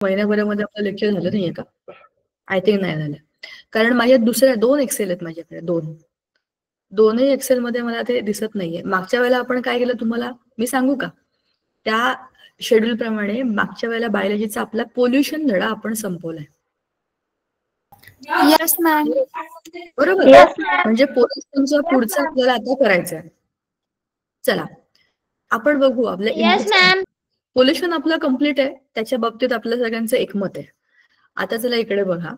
महिन्याभरामध्ये आपलं लेक्चर झालं नाहीये का? आय थिंक नाही झालं. कारण माझ्या दुसऱ्या 2 एक्सेल आहेत माझ्याकडे, 2ही एक्सेल मध्ये मला ते दिसत नाहीये. मागच्या वेळेला आपण काय केलं तुम्हाला मी सांगू का? त्या शेड्यूल प्रमाणे मागच्या वेळेला बायोलॉजीचा आपला पोल्युशन धडा आपण संपवलाय. Yes ma'am. बरोबर. म्हणजे पोल्युशनचा पुढचा आपल्याला आता करायचा आहे. चला आपण बघू आपल्या पोल्युशन आपलं कम्प्लीट आहे, त्याच्या बाबतीत आपल्या सगळ्यांचं एकमत आहे. आता चला इकडे बघा,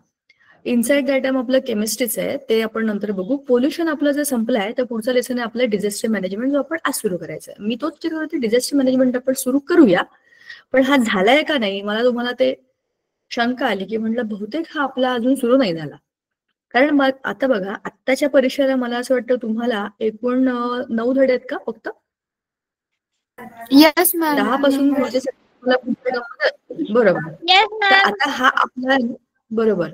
इनसाइड द आयटम आपलं केमिस्ट्रीचं आहे, ते आपण नंतर बघू. पोल्युशन आपलं जर संपलं आहे तर पुढचा लेसन आहे आपलं डिझास्टर मॅनेजमेंट, जो आपण आज सुरू करायचा आहे. मी तोच विचार करते डिझास्टर मॅनेजमेंट आपण सुरू करूया, पण हा झालाय का नाही मला तुम्हाला ते शंका आली की म्हटलं बहुतेक हा आपला अजून सुरू नाही झाला. कारण मग आता बघा आत्ताच्या परीक्षेला मला असं वाटतं तुम्हाला एकूण 9 धडे आहेत का फक्त? Yes ma'am. 10 पासून बरोबर. तर आता हा आपला बरोबर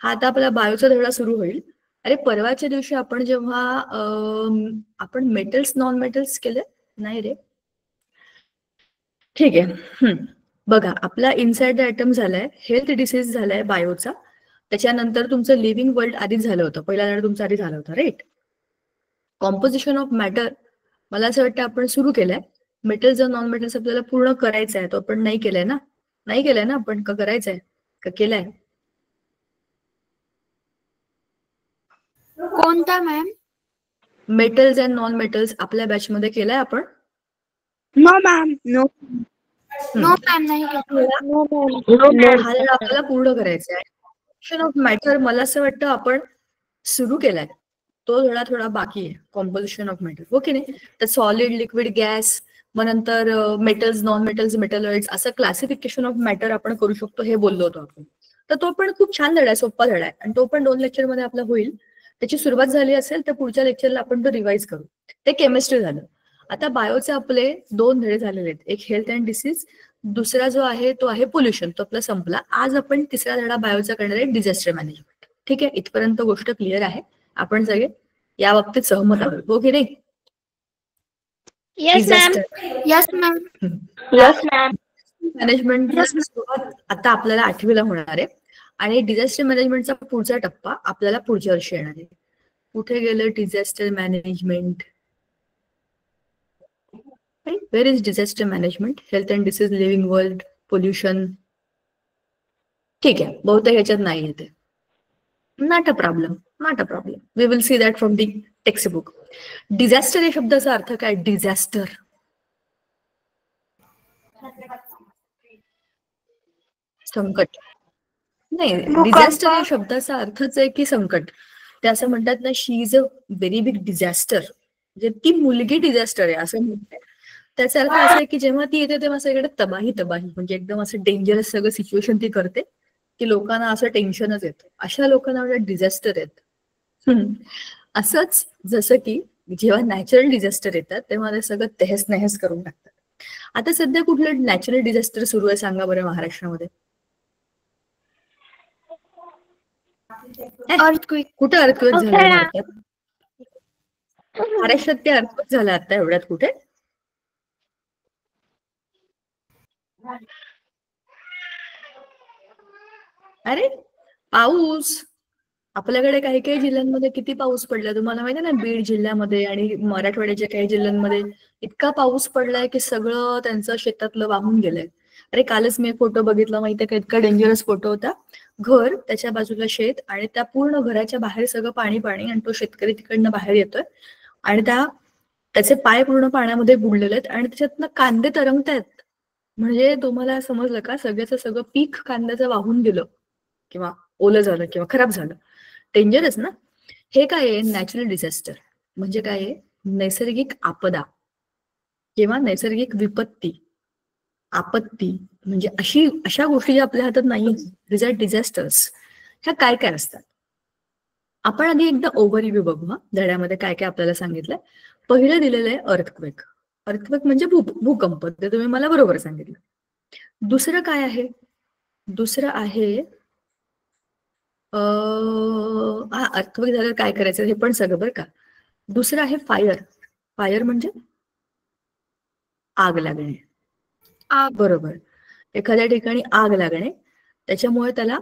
हा आता आपला बायोचा धडा सुरू होईल. अरे परवाच्या दिवशी आपण जेव्हा आपण मेटल्स नॉन मेटल्स केले नाही रे, ठीक आहे. बघा आपला इनसाइड द आयटम झालाय, हेल्थ डिसीज झालाय बायोचा, त्याच्यानंतर तुमचं लिव्हिंग वर्ल्ड आधीच झालं होतं, पहिला धडा तुमचा आधी झाला होता राईट. कॉम्पोजिशन ऑफ मॅटर मला असं वाटतं आपण सुरू केलंय. मेटल्स आणि नॉन मेटल्स आपल्याला पूर्ण करायचा आहे, तो आपण नाही केलाय ना आपण, का करायचंय का केलाय? कोणता ma'am? Metals and non metals आपल्या बॅच मध्ये केलाय आपण? No ma'am. नो मॅम नाही हा धडा आपल्याला पूर्ण करायचा आहे. कॉम्पोजिशन ऑफ मॅटर मला असं वाटतं आपण सुरू केलाय, तो धडा थोडा बाकी आहे. कॉम्पोजिशन ऑफ मॅटर ओके नाही, तर सॉलिड लिक्विड गॅस, मग नंतर मेटल्स नॉन मेटल्स मेटलॉइड्स, असं क्लासिफिकेशन ऑफ मॅटर आपण करू शकतो हे बोललो होतो आपण. तर तो पण खूप छान धडा आहे, सोपा धडा आहे, आणि तो पण 2 लेक्चर मध्ये आपला होईल. त्याची सुरुवात झाली असेल तर पुढच्या लेक्चरला आपण तो रिवाइज करू. ते केमिस्ट्री झालं. आता बायोचे आपले 2 धडे झालेले आहेत, एक हेल्थ अँड डिसीज, दुसरा जो आहे तो आहे पोल्युशन, तो आपला संपला. आज आपण तिसरा धडा बायोचा करणार आहे, डिझास्टर मॅनेजमेंट. ठीक आहे, इथपर्यंत गोष्ट क्लिअर आहे, आपण सगळे या बाबतीत सहमत आहोत हो की नाही? मॅनेजमेंट आता आपल्याला 8वीला होणार आहे, आणि डिझास्टर मॅनेजमेंटचा पुढचा टप्पा आपल्याला पुढच्या वर्षी येणार आहे. कुठे गेलं disaster management? Where is disaster management? Health and disease, living world, pollution. ठीक आहे, बहुतेक ह्याच्यात नाही येते. Not a problem. We will see that from the textbook. Disaster या शब्दाचा अर्थ काय? डिझास्टर संकट नाही, डिझास्टर या शब्दाचा अर्थच आहे की संकट. ते असं म्हणतात ना, she is a very big disaster, म्हणजे ती मुलगी डिझास्टर आहे असं म्हणतात. त्याचा अर्थ असा आहे की जेव्हा ती येते तेव्हा सगळीकडे तबाही, म्हणजे एकदम असं डेंजरस सगळं सिच्युएशन ती करते की लोकांना असं टेन्शनच येतं. अशा लोकांना डिझास्टर येत. असंच जसं की जेव्हा नॅचरल डिझास्टर येतात तेव्हा ते सगळं तहस नहस करून टाकतात. आता सध्या कुठलं नॅचरल डिझास्टर सुरू आहे सांगा बरं महाराष्ट्रामध्ये? कुठे अर्थक्वेक झालाय भारतात? महाराष्ट्रात ते अर्थक्वेक झालं आता एवढ्यात कुठे? अरे पाऊस आपल्याकडे काही काही जिल्ह्यांमध्ये किती पाऊस पडला तुम्हाला माहिती ना? बीड जिल्ह्यामध्ये आणि मराठवाड्याच्या काही जिल्ह्यांमध्ये इतका पाऊस पडलाय की सगळं त्यांचं शेतातलं वाहून गेलंय. अरे कालच मी एक फोटो बघितला माहितीये का, इतका डेंजरस फोटो होता. घर, त्याच्या बाजूला शेत, आणि त्या पूर्ण घराच्या बाहेर सगळं पाणी, आणि तो शेतकरी तिकडनं बाहेर येतोय आणि त्याचे पाय पूर्ण पाण्यामध्ये बुडलेले आहेत आणि त्याच्यातनं कांदे तरंगतायत. म्हणजे तुम्हाला समजलं का? सगळ्याचं सगळं पीक कांद्याचं वाहून गेलं किंवा ओलं झालं किंवा खराब झालं. डेंजरस ना? हे काय आहे? नॅचरल डिझास्टर म्हणजे काय आहे? नैसर्गिक आपदा किंवा नैसर्गिक विपत्ती, आपत्ती, म्हणजे अशा गोष्टी ज्या आपल्या हातात नाही, दिस आर डिझास्टर्स. ह्या काय काय असतात आपण आधी एकदा ओव्हरव्ह्यू बघू. धड्यामध्ये काय काय आपल्याला सांगितलंय. पहिलं दिलेलं आहे अर्थक्वेक. अर्थक्वेक म्हणजे भूकंप, ते तुम्ही मला बरोबर सांगितलं. दुसरं काय आहे? दुसरं आहे अर्थक्वेक झालं काय करायचं हे पण सगळं बरं का. दुसरं आहे फायर म्हणजे आग लागणे. बरोबर, एखाद्या ठिकाणी आग लागणे त्याच्यामुळे त्याला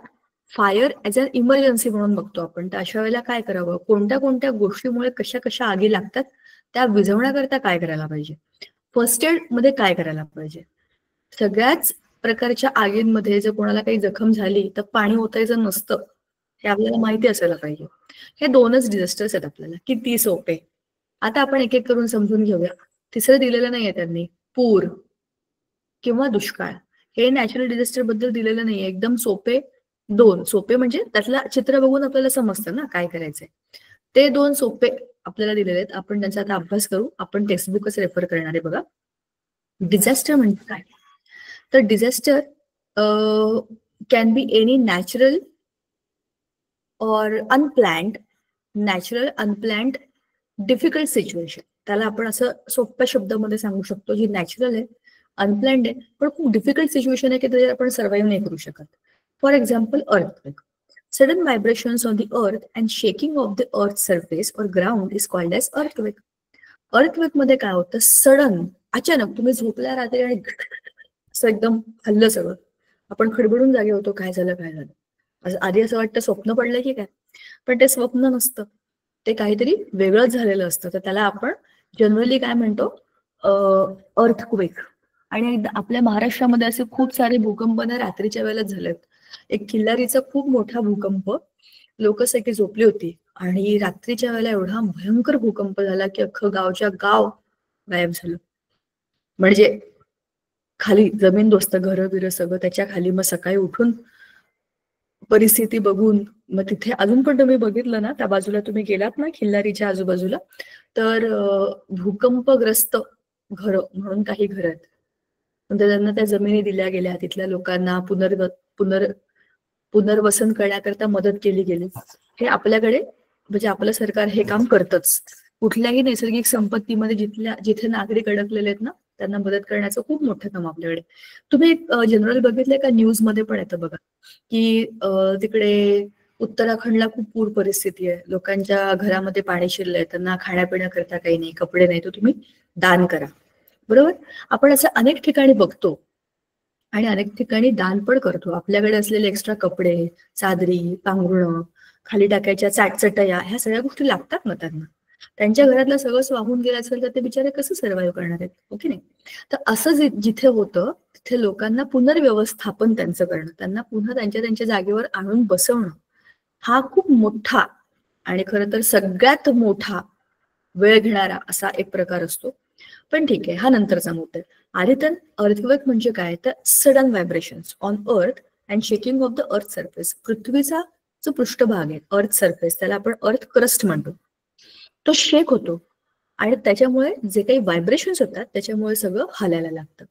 फायर ऍज अन इमर्जन्सी म्हणून बघतो आपण. तर अशा वेळेला काय करावं, कोणत्या कोणत्या गोष्टीमुळे कशा कशा आगी लागतात त्या विझवण्याकरता काय करायला पाहिजे, फर्स्ट एड मध्ये काय करायला पाहिजे. सगळ्याच प्रकारच्या आगींमध्ये जर कोणाला काही जखम झाली तर पाणी ओतायचं नसतं, हे आपल्याला माहिती असायला पाहिजे. हे 2च डिझास्टर्स आहेत आपल्याला, किती सोपे. आता आपण एक एक करून समजून घेऊया. तिसरं दिलेलं नाहीये त्यांनी, पूर किंवा दुष्काळ. हे नॅचरल डिझास्टर बद्दल दिलेलं नाहीये, एकदम सोपे 2. सोपे म्हणजे त्यातलं चित्र बघून आपल्याला समजतं ना काय करायचंय. ते 2 सोपे आपल्याला दिलेले आहेत. आपण त्यांचा आता अभ्यास करू. आपण टेक्स्टबुकच रेफर करणार आहे बघा. डिझास्टर म्हणजे काय, तर disaster can be any natural और अनप्लॅन्ड डिफिकल्ट सिच्युएशन. त्याला आपण असं सोप्या शब्दामध्ये सांगू शकतो, जी नॅचरल आहे, अनप्लॅन्ड आहे, पण खूप डिफिकल्ट सिच्युएशन आहे की त्याच्यात आपण सर्व्हाइव्ह नाही करू शकत. For example earthquake. Sudden vibrations on the earth and shaking of the earth surface or ground is called as earthquake. Earthquake मध्ये काय होतं, सडन अचानक तुम्ही झोपल्या रात्री आणि असं एकदम हल्लं सगळं, आपण खडबडून जागे होतो, काय झालं काय झालं. आधी असं वाटतं स्वप्न पडलं की काय, पण ते स्वप्न नसतं, ते काहीतरी वेगळंच झालेलं असतं. तर त्याला आपण जनरली काय म्हणतो, अर्थक्वेक. आणि आपल्या महाराष्ट्रामध्ये असे खूप सारे भूकंप ना रात्रीच्या वेळेला झालेत. एक खिल्लारीचा खूप मोठा भूकंप, लोक सगळी झोपली होती आणि रात्रीच्या वेळेला एवढा भयंकर भूकंप झाला की अख्खं गावच्या गाव गायब झालं. म्हणजे खाली जमीनदोस्त, घरं बिरं सगळं त्याच्या खाली. मग सकाळी उठून परिस्थिती बघून, मग तिथे अजून पण तुम्ही बघितलं ना, त्या बाजूला तुम्ही गेलात ना खिल्लारीच्या आजूबाजूला, तर भूकंपग्रस्त घरं म्हणून काही घरं आहेत, म्हणजे त्यांना त्या जमिनी दिल्या गेल्या, तिथल्या लोकांना पुनर्वसन करण्याकरता मदत केली गेली. हे आपल्याकडे म्हणजे आपलं सरकार हे काम करतच. कुठल्याही नैसर्गिक संपत्तीमध्ये जिथे नागरिक अडकलेले आहेत ना, त्यांना मदत करण्याचं खूप मोठं काम आपल्याकडे. तुम्ही जनरल बघितलंय का, न्यूज मध्ये पण येतं बघा की तिकडे उत्तराखंडला खूप पूर परिस्थिती आहे, लोकांच्या घरामध्ये पाणी शिरलंय, त्यांना खाण्यापिण्याकरता काही नाही, कपडे नाही, तर तुम्ही दान करा. बरोबर, आपण असं अनेक ठिकाणी बघतो आणि अनेक ठिकाणी दान पण करतो. आपल्याकडे असलेले एक्स्ट्रा कपडे, चादरी, पांघरुणं, खाली टाकायच्या चटया, ह्या सगळ्या गोष्टी लागतात ना त्यांना. त्यांच्या घरातलं सगळं वाहून गेलं असेल तर ते बिचारे कसं सर्व्हाइव्ह करणार आहेत, हो की नाही. तर असं जिथे होतं तिथे लोकांना पुनर्व्यवस्थापन त्यांचं करणं, त्यांना पुन्हा त्यांच्या जागेवर आणून बसवणं, हा खूप मोठा आणि खरं तर सगळ्यात मोठा वेळ घेणारा असा एक प्रकार असतो. पण ठीक आहे, हा नंतरचा मुद्दा आहे. आधी तर अर्थक्वेक म्हणजे काय, तर sudden vibrations on earth and shaking of the earth surface. पृथ्वीचा जो पृष्ठभाग आहे, अर्थ सरफेस, त्याला आपण अर्थ क्रस्ट म्हणतो, तो शेक होतो आणि त्याच्यामुळे जे काही व्हायब्रेशन्स होतात त्याच्यामुळे सगळं हालायला लागतं.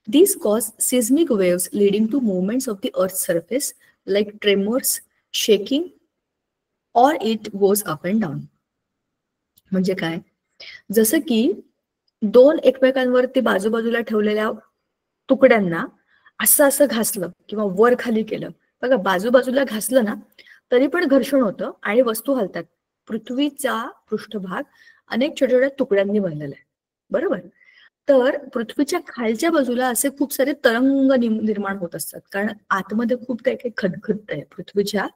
These cause seismic waves leading to movements of the Earth's surface like tremors, shaking, or it goes up and down. म्हणजे काय, जसं की 2 एकमेकांवरती बाजूबाजूला ठेवलेल्या तुकड्यांना असं असं घासलं किंवा वर खाली केलं, बघा बाजूबाजूला घासलं ना तरी पण घर्षण होतं आणि वस्तू हलतात. पृथ्वीचा पृष्ठभाग अनेक छोट्या छोट्या तुकड्यांनी बनलेला आहे, बरोबर. तर पृथ्वीच्या खालच्या बाजूला असे खूप सारे तरंग निर्माण होत असतात, कारण आतमध्ये खूप काही काही खदखदत आहे. पृथ्वीच्या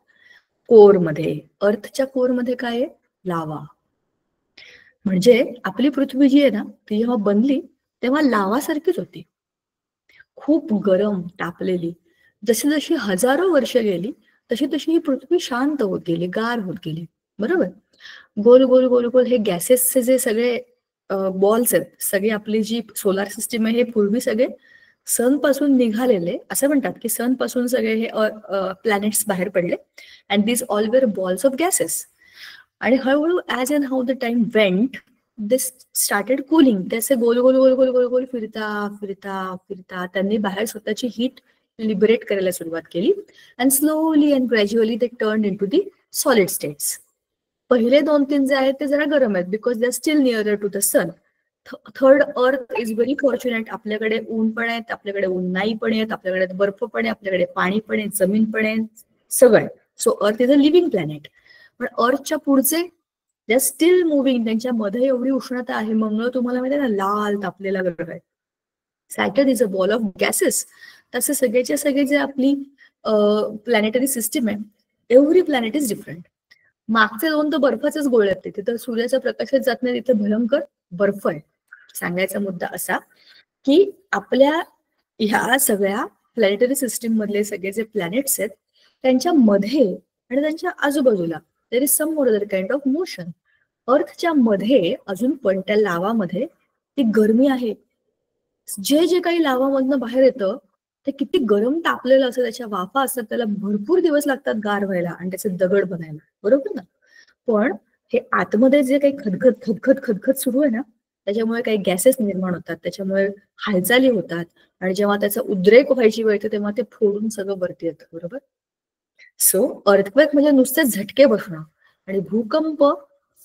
कोरमध्ये, अर्थच्या कोरमध्ये काय आहे, लावा. म्हणजे आपली पृथ्वी जी आहे ना, ती जेव्हा बनली तेव्हा लावा सारखीच होती, खूप गरम तापलेली. जशी जशी हजारो वर्ष गेली तशी तशी ही पृथ्वी शांत होत गेली, गार होत गेली, बरोबर. गोल गोल गोल गोल हे गॅसेसचे जे सगळे बॉल्स आहेत, सगळी आपली जी सोलार सिस्टीम आहे, हे पूर्वी सगळे सन पासून निघालेले, असं म्हणतात की सन पासून सगळे हे प्लॅनेट्स बाहेर पडले and this all where balls of gases. आणि हळूहळू as and how the time went this started cooling. ते असे गोल गोल गोल गोल गोल गोल फिरता फिरता फिरता त्यांनी बाहेर स्वतःची हीट लिबरेट करायला सुरुवात केली and slowly and gradually they turn into the solid states. पहिले 2-3 जे आहेत ते जरा गरम आहेत because they are still nearer to the sun. Third earth is very fortunate. आपल्याकडे ऊन पण आहेत, आपल्याकडे उन्हाळी पण आहेत, आपल्याकडे बर्फ पण आहे, आपल्याकडे पाणी पण आहे, जमीन पण आहे, सगळं आहे. So earth is a living planet. पण अर्थच्या पुढचे दे आर स्टील मुव्हिंग, त्यांच्यामध्ये एवढी उष्णता आहे. मंगळ तुम्हाला माहिती आहे ना, लाल तापलेला ग्रह आहे. Saturn is a ball of gases. तसे सगळेच्या सगळे जे आपली प्लॅनेटरी सिस्टीम आहे, एव्हरी प्लॅनेट इज डिफरंट. मागचे 2 तर बर्फाचेच गोळे आहेत, तिथे तर सूर्याच्या प्रकाशात जात नाही, तिथे भयंकर बर्फ आहे. सांगायचा मुद्दा असा की आपल्या ह्या सगळ्या प्लॅनेटरी सिस्टीम मधले सगळे जे प्लॅनेट्स आहेत त्यांच्या मध्ये आणि त्यांच्या आजूबाजूला there is some more other kind of motion. अर्थच्या मध्ये अजून पण त्या लावामध्ये ती गरमी आहे. जे जे काही लावामधनं बाहेर येतं ते किती गरम तापलेलं असं, त्याच्या वाफा असतात, त्याला भरपूर दिवस लागतात गार व्हायला आणि त्याचे दगड बनायला, बरोबर ना. पण हे आतमध्ये जे काही खदखद खदखद खदखद सुरू आहे ना, त्याच्यामुळे काही गॅसेस निर्माण होतात, त्याच्यामुळे हालचाली होतात आणि जेव्हा त्याचा उद्रेक व्हायची वेळ येते तेव्हा ते फोडून सगळं वरती येतं, बरोबर. सो अर्थक्वेक म्हणजे नुसते झटके बसणं आणि भूकंप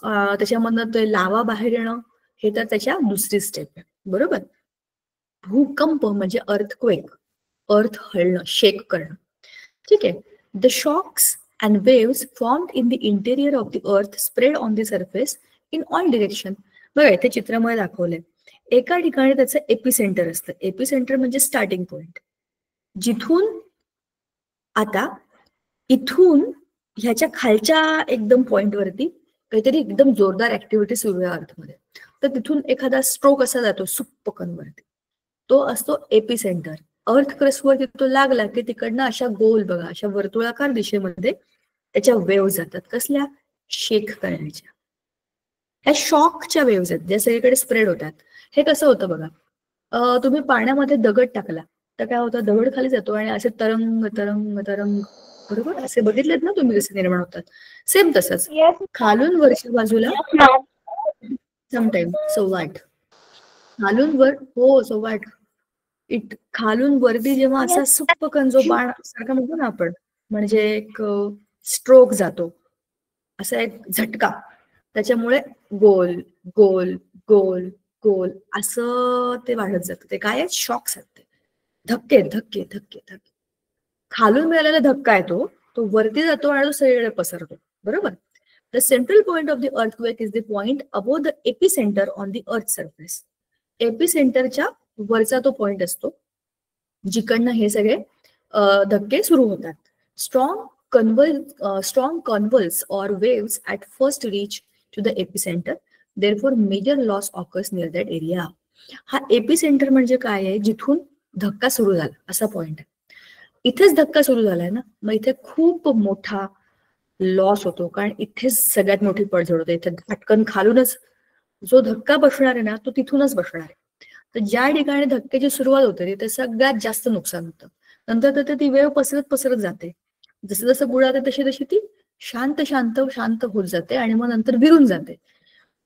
त्याच्यामधनं ते लावा बाहेर येणं हे तर त्याच्या दुसरी स्टेप आहे, बरोबर. भूकंप म्हणजे अर्थक्वेक, अर्थ हलणं, शेक करणं, ठीक आहे. The shocks and waves formed in the interior of the earth spread on the surface in all direction. बघा इथे चित्रामध्ये दाखवलंय, एका ठिकाणी त्याचं एपिसेंटर असतं. एपिसेंटर म्हणजे स्टार्टिंग पॉइंट, जिथून आता इथून ह्याच्या खालच्या एकदम पॉइंटवरती काहीतरी एकदम जोरदार ऍक्टिव्हिटी सुरू आहे अर्थमध्ये, तर तिथून एखादा स्ट्रोक असा जातो सुप्पकनवरती, तो असतो एपिसेंटर. अर्थ क्रस्टवरती तो लागला की तिकडनं अशा गोल बघा, अशा वर्तुळाकार दिशेमध्ये त्याच्या वेव्ह जातात. कसल्या? शेक करण्याच्या. ह्या शॉकच्या वेव्ह आहेत ज्या सगळीकडे स्प्रेड होतात. हे कसं होतं बघा, तुम्ही पाण्यामध्ये दगड टाकला तर काय होतं, दगड खाली जातो आणि असे तरंग तरंग तरंग, बरोबर, असे बघितलेत ना तुम्ही कसे निर्माण होतात. सेम तसंच खालून वरच्या बाजूला समटाईम सव्वाट, खालून वर, हो सव्वाट, खालून वरती जेव्हा असा सुप्पकन जो बाण सारखा म्हणतो ना आपण, म्हणजे एक स्ट्रोक जातो, असा एक झटका, त्याच्यामुळे गोल गोल गोल गोल असं ते वाढत जातं. ते काय आहे? शॉक्स आहेत, ते धक्के धक्के धक्के धक्के. खालून मिळालेला धक्का आहे तो वरती जातो आणि तो सगळीकडे पसरतो, बरोबर. The central point of the earthquake is the point above the epicentre on the earth surface. एपिसेंटरच्या वरचा तो पॉइंट असतो जिकडनं हे सगळे धक्के सुरू होतात. Strong convulse or waves at first reach to the epicentre, therefore major loss occurs near that area. हा एपिसेंटर म्हणजे काय आहे? जिथून धक्का सुरू झाला असा पॉइंट आहे. इथेच धक्का सुरू झालाय ना, मग इथे खूप मोठा लॉस होतो, कारण इथेच सगळ्यात मोठी पडझड होते. इथे पटकन खालूनच जो धक्का बसणार आहे ना तो तिथूनच बसणार आहे. तर ज्या ठिकाणी धक्क्याची सुरुवात होते तिथे सगळ्यात जास्त नुकसान होतं. नंतर ती वेव पसरत पसरत जाते, जसं जसं बुडाते तशी तशी ती शांत शांत शांत होत जाते आणि मग नंतर विरून जाते.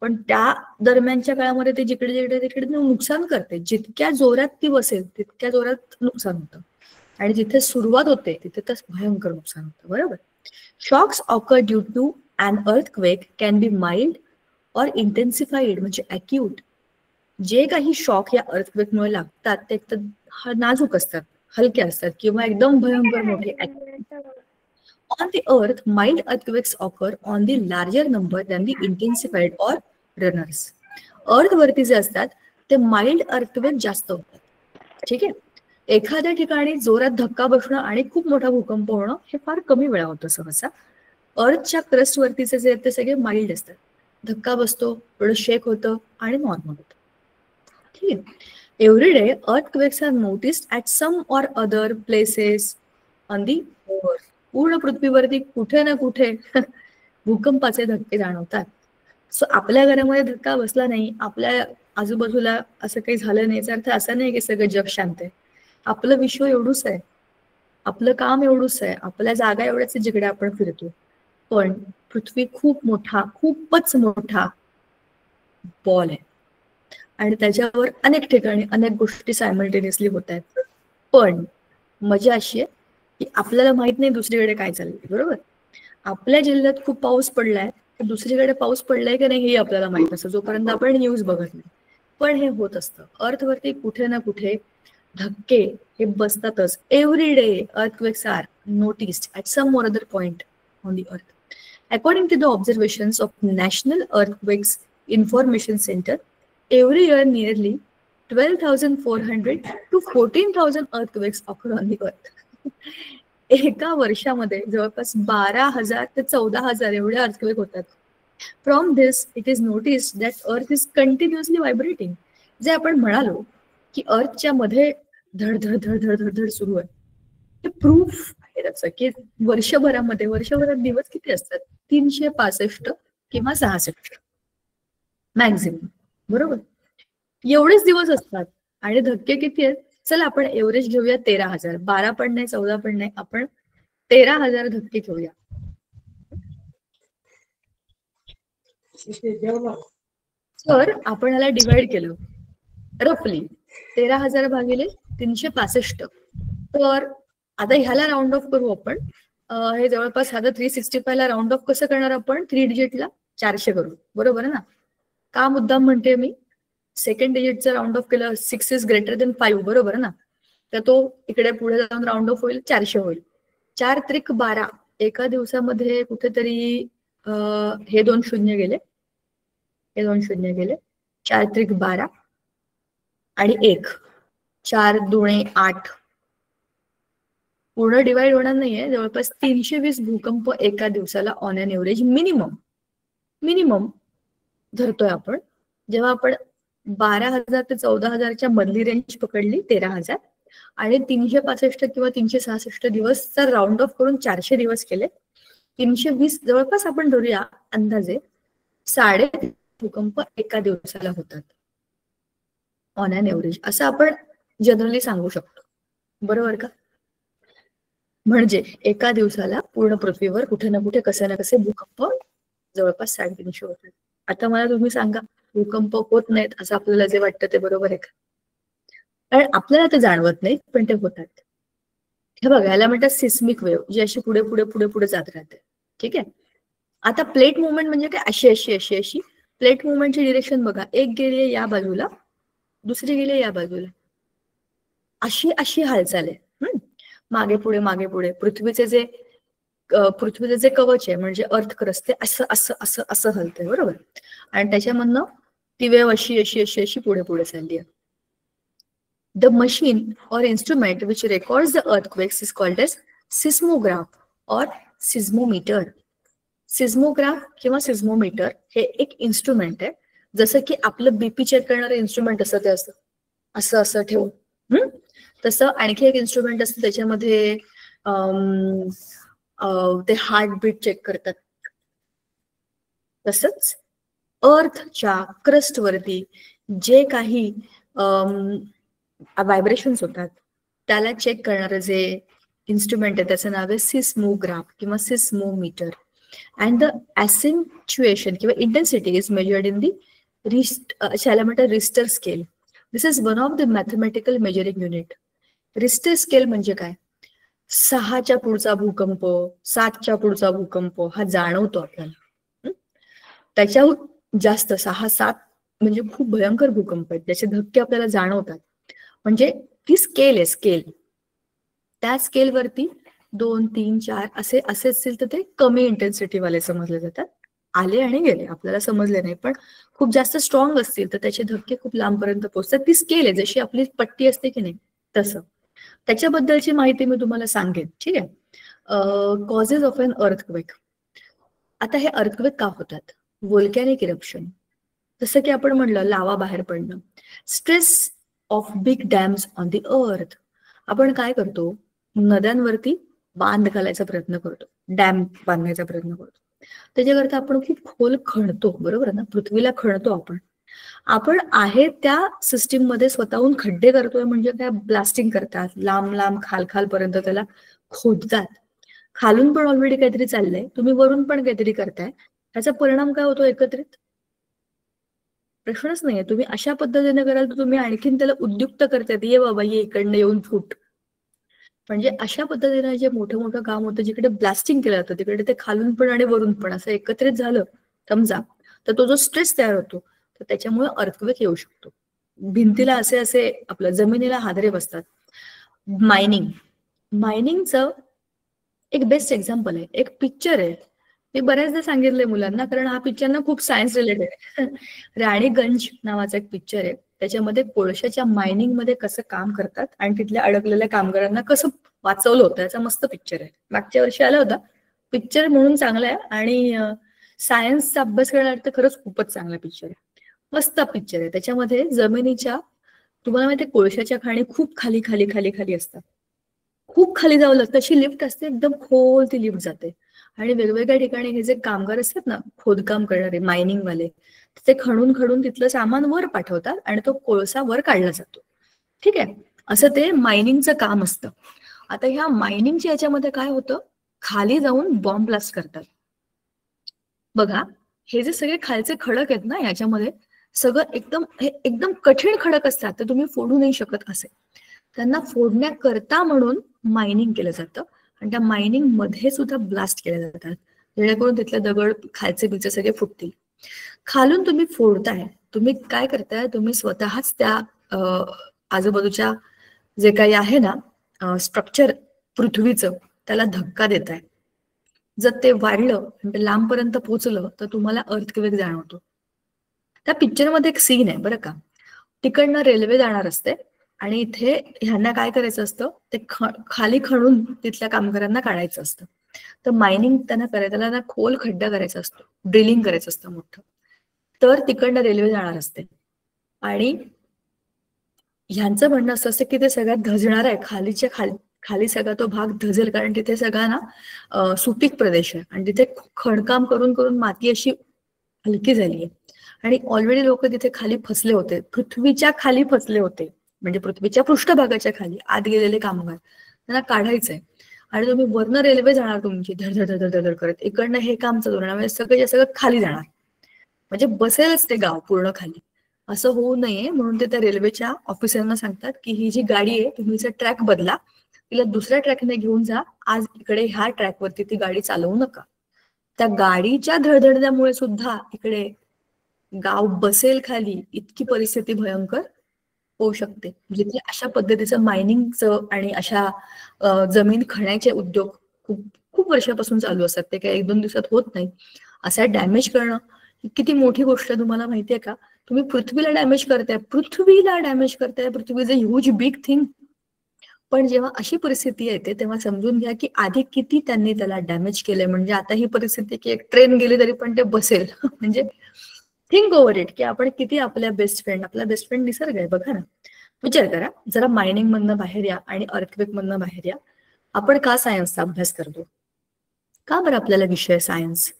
पण त्या दरम्यानच्या काळामध्ये ते जिकडे जिकडे तिकडे नुकसान करते. जितक्या जोरात ती बसेल तितक्या जोरात नुकसान होतं आणि जिथे सुरुवात होते तिथे तर भयंकर नुकसान होतं, बरोबर. Shocks occur due to an earthquake can be mild or intensified म्हणजे अॅक्यूट. जे काही शॉक या अर्थक्वेकमुळे लागतात ते एकतर नाजूक असतात, हलके असतात किंवा एकदम भयंकर मोठे. ऑन द अर्थ mild earthquakes occur on the larger number than the intensified or runners. अर्थ वरती जे असतात ते माइल्ड अर्थक्वेक जास्त होतात, ठीक आहे. एखाद्या ठिकाणी जोरात धक्का बसणं आणि खूप मोठा भूकंप होणं हे फार कमी वेळा होतं सहसा. अर्थच्या क्रस्ट वरतीचे जे ते सगळे माइल्ड असतात, धक्का बसतो, थोडं शेक होतं आणि नॉर्मल होतं, ठीक आहे. Every day earthquakes are noticed at some or other places on the earth. पूर्ण पृथ्वीवरती कुठे ना कुठे भूकंपाचे धक्के जाणवतात. सो आपल्या घरामध्ये धक्का बसला नाही, आपल्या आजूबाजूला असं काही झालं नाही, याचा अर्थ असा नाही की सगळं जग शांत आहे. आपलं विश्व एवढूच आहे, आपलं काम एवढूच आहे, आपल्या जागा एवढ्याच जिकडे आपण फिरतो. पण पृथ्वी खूप मोठा, खूपच मोठा बॉल आहे आणि त्याच्यावर अनेक ठिकाणी अनेक गोष्टी सायमल्टेनियसली होत आहेत. पण मजा अशी आहे की आपल्याला माहित नाही दुसरीकडे काय चाललंय, बरोबर. आपल्या जिल्ह्यात खूप पाऊस पडलाय, दुसरीकडे पाऊस पडलाय की नाही हे आपल्याला माहित असतं जोपर्यंत आपण न्यूज बघत नाही. पण हे होत असतं अर्थवरती कुठे ना कुठे धक्के हे बसतातच. Every day earthquakes are noticed at some or other point on the earth. According to the observations of National Earthquakes Information Center, every year nearly 12,400 to 14,000 earthquakes occur on the earth. एका वर्षामध्ये जवळपास 12,000 ते 14,000 एवढे earthquake होतात. From this it is notice that earth is continuously vibrating. जे आपण म्हणालो की अर्थच्या मध्ये धड धड धड धड धड धड सुरू आहे, ते प्रूफ आहे त्याचं की वर्षभरात दिवस किती असतात? 365 किंवा 66 मॅक्झिमम, बरोबर? एवढेच दिवस असतात. आणि धक्के किती आहेत? चला आपण एव्हरेज घेऊया 13,000. 12 पण नाही, 14 पण नाही, आपण 13,000 धक्के घेऊया. तर आपण याला डिवाइड केलं रफली 13,000 भागिले 365. तर आता ह्याला राऊंड ऑफ करू आपण. हे जवळपास आता 365 ला राऊंड ऑफ कसं करणार आपण? 3 डिजिटला 400 करू, बरोबर आहे ना? का मुद्दाम म्हणते मी? सेकंड डिजिटचं राऊंड ऑफ केलं 6 इज ग्रेटर देन 5, बरोबर आहे ना? तर तो इकडे पुढे जाऊन राऊंड ऑफ होईल, 400 होईल. 4 त्रिक 12. एका दिवसामध्ये कुठेतरी हे 2 शून्य गेले, हे 2 शून्य गेले. 4 त्रिक 12 आणि 1. 4 दुणे 8. पूर्ण डिवाइड होणार नाहीये. जवळपास 320 भूकंप एका दिवसाला ऑन एन एव्हरेज मिनिमम धरतोय आपण. जेव्हा आपण 12,000 ते 14,000च्या मधली रेंज पकडली 13,000 आणि 365 किंवा 366 दिवसचा राऊंड ऑफ करून 400 दिवस केले, 320 जवळपास आपण धरूया अंदाजे 3.5 भूकंप एका दिवसाला होतात ऑन एन एव्हरेज, असं आपण जनरली सांगू शकतो, बरोबर का? म्हणजे एका दिवसाला पूर्ण पृथ्वीवर कुठे ना कुठे कसे ना कसे भूकंप जवळपास 350 होतात. आता मला तुम्ही सांगा, भूकंप होत नाहीत असं आपल्याला जे वाटतं ते बरोबर आहे का? कारण आपल्याला ते जाणवत नाही, पण ते होतात. हे बघा, याला म्हणतात सिस्मिक वेव्ह, जी अशी पुढे पुढे पुढे पुढे जात राहते. ठीक आहे. आता प्लेट मुवमेंट म्हणजे काय? अशी प्लेट मुवमेंटची डिरेक्शन बघा. एक गेली या बाजूला, दुसरी गेली या बाजूला, अशी हालचाल आहे. मागे पुढे पृथ्वीचे जे कवच आहे म्हणजे अर्थ क्रस्ट, ते असं असं असं असं हलतंय, बरोबर? आणि त्याच्यामधनं ती वेव्ह अशी पुढे पुढे चालली आहे. The machine or instrument which records the earthquakes is called as seismograph or seismometer. Seismograph किंवा सिस्मोमीटर हे एक इन्स्ट्रुमेंट आहे. जसं की आपलं बीपी चेक करणारं इन्स्ट्रुमेंट असतं ते असं ठेवून, तसं आणखी एक इन्स्ट्रुमेंट असतं, त्याच्यामध्ये ते हार्टबीट चेक करतात. तसंच अर्थच्या क्रस्टवरती जे काही व्हायब्रेशन्स होतात त्याला चेक करणारं जे इन्स्ट्रुमेंट आहे त्याचं नाव आहे सिस्मोग्राफ किंवा सिस्मोमीटर. अँड द ऍक्सेंच्युएशन किंवा intensity is measured in the रिस्टर scale. This is one of the mathematical measuring unit. रिस्टर scale म्हणजे काय? 6च्या पुढचा भूकंप, 7च्या पुढचा भूकंप हा जाणवतो आपल्याला. त्याच्याहून जास्त 6, 7 म्हणजे खूप भयंकर भूकंप आहेत, त्याचे धक्के आपल्याला जाणवतात. म्हणजे ती स्केल आहे, स्केल. त्या स्केलवरती 2, 3, 4 असे असतील तर ते कमी इंटेन्सिटी वाले समजले जातात. आले आणि गेले, आपल्याला समजले नाही, पण खूप जास्त स्ट्रॉंग असतील तर त्याचे धक्के खूप लांबपर्यंत पोहोचतात. ती स्केल आहे, जशी आपली पट्टी असते की नाही तसं. त्याच्याबद्दलची माहिती मी तुम्हाला सांगेन, ठीक आहे? Causes of an earthquake. आता हे अर्थक्वेक का होतात? व्होल्कॅनिक इरप्शन, जसं की आपण म्हणलं लावा बाहेर पडणं, stress of big dams on the अर्थ. आपण काय करतो? नद्यांवरती बांध घालायचा प्रयत्न करतो, डॅम बांधण्याचा प्रयत्न करतो. त्याच्याकरता आपण खूप खोल खणतो, बरोबर ना? पृथ्वीला खणतो आपण आहे त्या सिस्टीम मध्ये स्वतःहून खड्डे करतोय. म्हणजे काय? ब्लास्टिंग करतात, लांब लांब खालपर्यंत त्याला खोदतात. खालून पण ऑलरेडी काहीतरी चाललंय, तुम्ही वरून पण काहीतरी करताय. त्याचा परिणाम काय होतो एकत्रित? प्रश्नच नाहीये. तुम्ही अशा पद्धतीने कराल तर तुम्ही आणखीन त्याला उद्युक्त करतायत, ये बाबा ये इकडनं येऊन फूट. म्हणजे अशा पद्धतीने जे मोठं काम होतं, जिकडे ब्लास्टिंग केलं जातं तिकडे ते खालून पण आणि वरून पण असं एकत्रित झालं समजा, तर तो जो स्ट्रेस तयार होतो तर त्याच्यामुळे अर्थक्वेक येऊ शकतो. भिंतीला असे आपलं जमिनीला हादरे बसतात. मायनिंगचं एक बेस्ट एक्झाम्पल आहे, एक पिक्चर आहे मी बऱ्याचदा सांगितलंय मुलांना, कारण हा पिक्चर ना खूप सायन्स रिलेटेड आहे. राणीगंज नावाचा एक पिक्चर आहे, त्याच्यामध्ये कोळशाच्या मायनिंग मध्ये कसं काम करतात आणि तिथल्या अडकलेल्या कामगारांना कसं वाचवलं होतं, याचा मस्त पिक्चर आहे. मागच्या वर्षी आला होता. पिक्चर म्हणून चांगला आहे आणि सायन्सचा अभ्यास करण्यासाठी तर खरंच खूपच चांगला पिक्चर आहे. मस्त पिक्चर आहे. त्याच्यामध्ये जमिनीच्या, तुम्हाला माहिती कोळशाच्या खाणी खूप खाली खाली खाली खाली असतात. खूप खाली जावं लागतं. तशी लिफ्ट असते, एकदम खोल ती लिफ्ट जाते आणि वेगवेगळ्या ठिकाणी हे जे कामगार असतात ना, खोदकाम करणारे मायनिंग वाले, ते खणून खणून तिथलं सामान वर पाठवतात आणि तो कोळसा वर काढला जातो. ठीक आहे, असं ते मायनिंगचं काम असतं. आता ह्या मायनिंगच्या याच्यामध्ये काय होतं, खाली जाऊन बॉम्ब ब्लास्ट करतात. बघा, हे जे सगळे खालचे खडक आहेत ना, याच्यामध्ये सगळं एकदम कठीण खडक असतात, ते तुम्ही फोडू नाही शकत असे. त्यांना फोडण्याकरता म्हणून मायनिंग केलं जातं आणि त्या मायनिंग मध्ये सुद्धा ब्लास्ट केले जातात, जेणेकरून तिथले दगड खालचे बिचे सगळे फुटतील. खालून तुम्ही फोडताय, तुम्ही काय करताय, तुम्ही स्वतःच त्या आजूबाजूच्या जे काही आहे ना स्ट्रक्चर पृथ्वीचं, त्याला धक्का देताय. जर ते वाढलं म्हणजे लांबपर्यंत पोहोचलं तर तुम्हाला अर्थक्वेक जाणवतो. त्या पिक्चरमध्ये एक सीन आहे बरं का, तिकडनं रेल्वे जाणार असते आणि इथे ह्यांना काय करायचं असतं, ते खाली खणून तिथल्या कामगारांना काढायचं असतं. तर मायनिंग त्यांना करायचं, त्याला खोल खड्डा करायचा असतो, ड्रिलिंग करायचं असतं मोठं. तर तिकडनं रेल्वे जाणार असते आणि ह्यांचं म्हणणं असं असतं की ते सगळ्यात धजणार आहे, खालीच्या खाली सगळा तो भाग धजेल, कारण तिथे सगळा ना सुपीक प्रदेश आहे आणि तिथे खणकाम करून करून माती अशी हलकी झाली आहे आणि ऑलरेडी लोक तिथे खाली फसले होते, पृथ्वीच्या खाली फसले होते, म्हणजे पृथ्वीच्या पृष्ठभागाच्या खाली आत गेलेले कामगार, त्यांना काढायचंय. आणि तुम्ही वरनं रेल्वे जाणार तुमची धड धड धड करत, इकडनं हे काम चालू राहणार, म्हणजे सगळं खाली जाणार, म्हणजे बसेलच ते गाव पूर्ण खाली. असं होऊ नये म्हणून ते त्या रेल्वेच्या ऑफिसरना सांगतात की ही जी गाडी आहे, तुम्ही ट्रॅक बदला, तिला दुसऱ्या ट्रॅकने घेऊन जा, आज इकडे ह्या ट्रॅकवरती ती गाडी चालवू नका. त्या गाडीच्या धडधडण्यामुळे सुद्धा इकडे गाव बसेल खाली, इतकी परिस्थिती भयंकर होऊ शकते. जिथे अशा पद्धतीचं मायनिंगचं आणि अशा जमीन खणायचे उद्योग खूप खूप वर्षापासून चालू असतात, ते काही 1-2 दिवसात होत नाही. असा डॅमेज करणं किती मोठी गोष्ट आहे तुम्हाला माहितीये का? तुम्ही पृथ्वीला डॅमेज करताय, पृथ्वी is a huge big thing. पण जेव्हा अशी परिस्थिती येते तेव्हा समजून घ्या की आधी किती त्यांनी त्याला डॅमेज केलंय. म्हणजे आता ही परिस्थिती की एक ट्रेन गेली तरी पण ते बसेल. म्हणजे थिंक ओव्हर इट, की आपण किती आपला बेस्ट फ्रेंड निसर्ग आहे. बघा ना, विचार करा, जरा मायनिंग मधनं बाहेर या आणि अर्थक्वेक मधनं बाहेर या. आपण का सायन्सचा अभ्यास करतो? का बरं आपल्याला विषय सायन्स?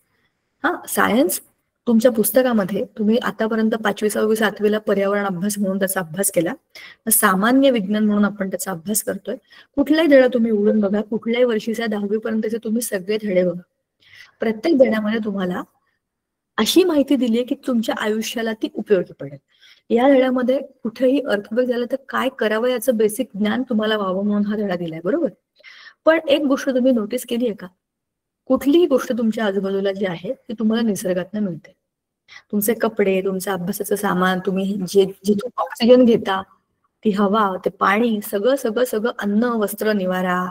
सायन्स तुमच्या पुस्तकामध्ये तुम्ही आतापर्यंत 5वी 6वी 7वीला पर्यावरण अभ्यास म्हणून त्याचा अभ्यास केला, सामान्य विज्ञान म्हणून आपण त्याचा अभ्यास करतोय. कुठल्याही धडा तुम्ही उडून बघा, कुठल्याही वर्षीच्या 10वी पर्यंतचे तुम्ही सगळे धडे बघा, प्रत्येक धड्यामध्ये तुम्हाला अशी माहिती दिली आहे की तुमच्या आयुष्याला ती उपयोगी पडेल. या धड्यामध्ये कुठेही अर्थक्वेक झालं तर काय करावं याचं बेसिक ज्ञान तुम्हाला व्हावं म्हणून हा धडा दिलाय, बरोबर. पण एक गोष्ट तुम्ही नोटीस केली आहे का, कुठलीही गोष्ट तुमच्या आजूबाजूला जी आहे ती तुम्हाला निसर्गातनं मिळते. तुमचे कपडे, तुमचं अभ्यासाचं सामान, तुम्ही जिथून ऑक्सिजन घेता, ती हवा, ते पाणी, सगळं सगळं सगळं, अन्न, वस्त्र, निवारा,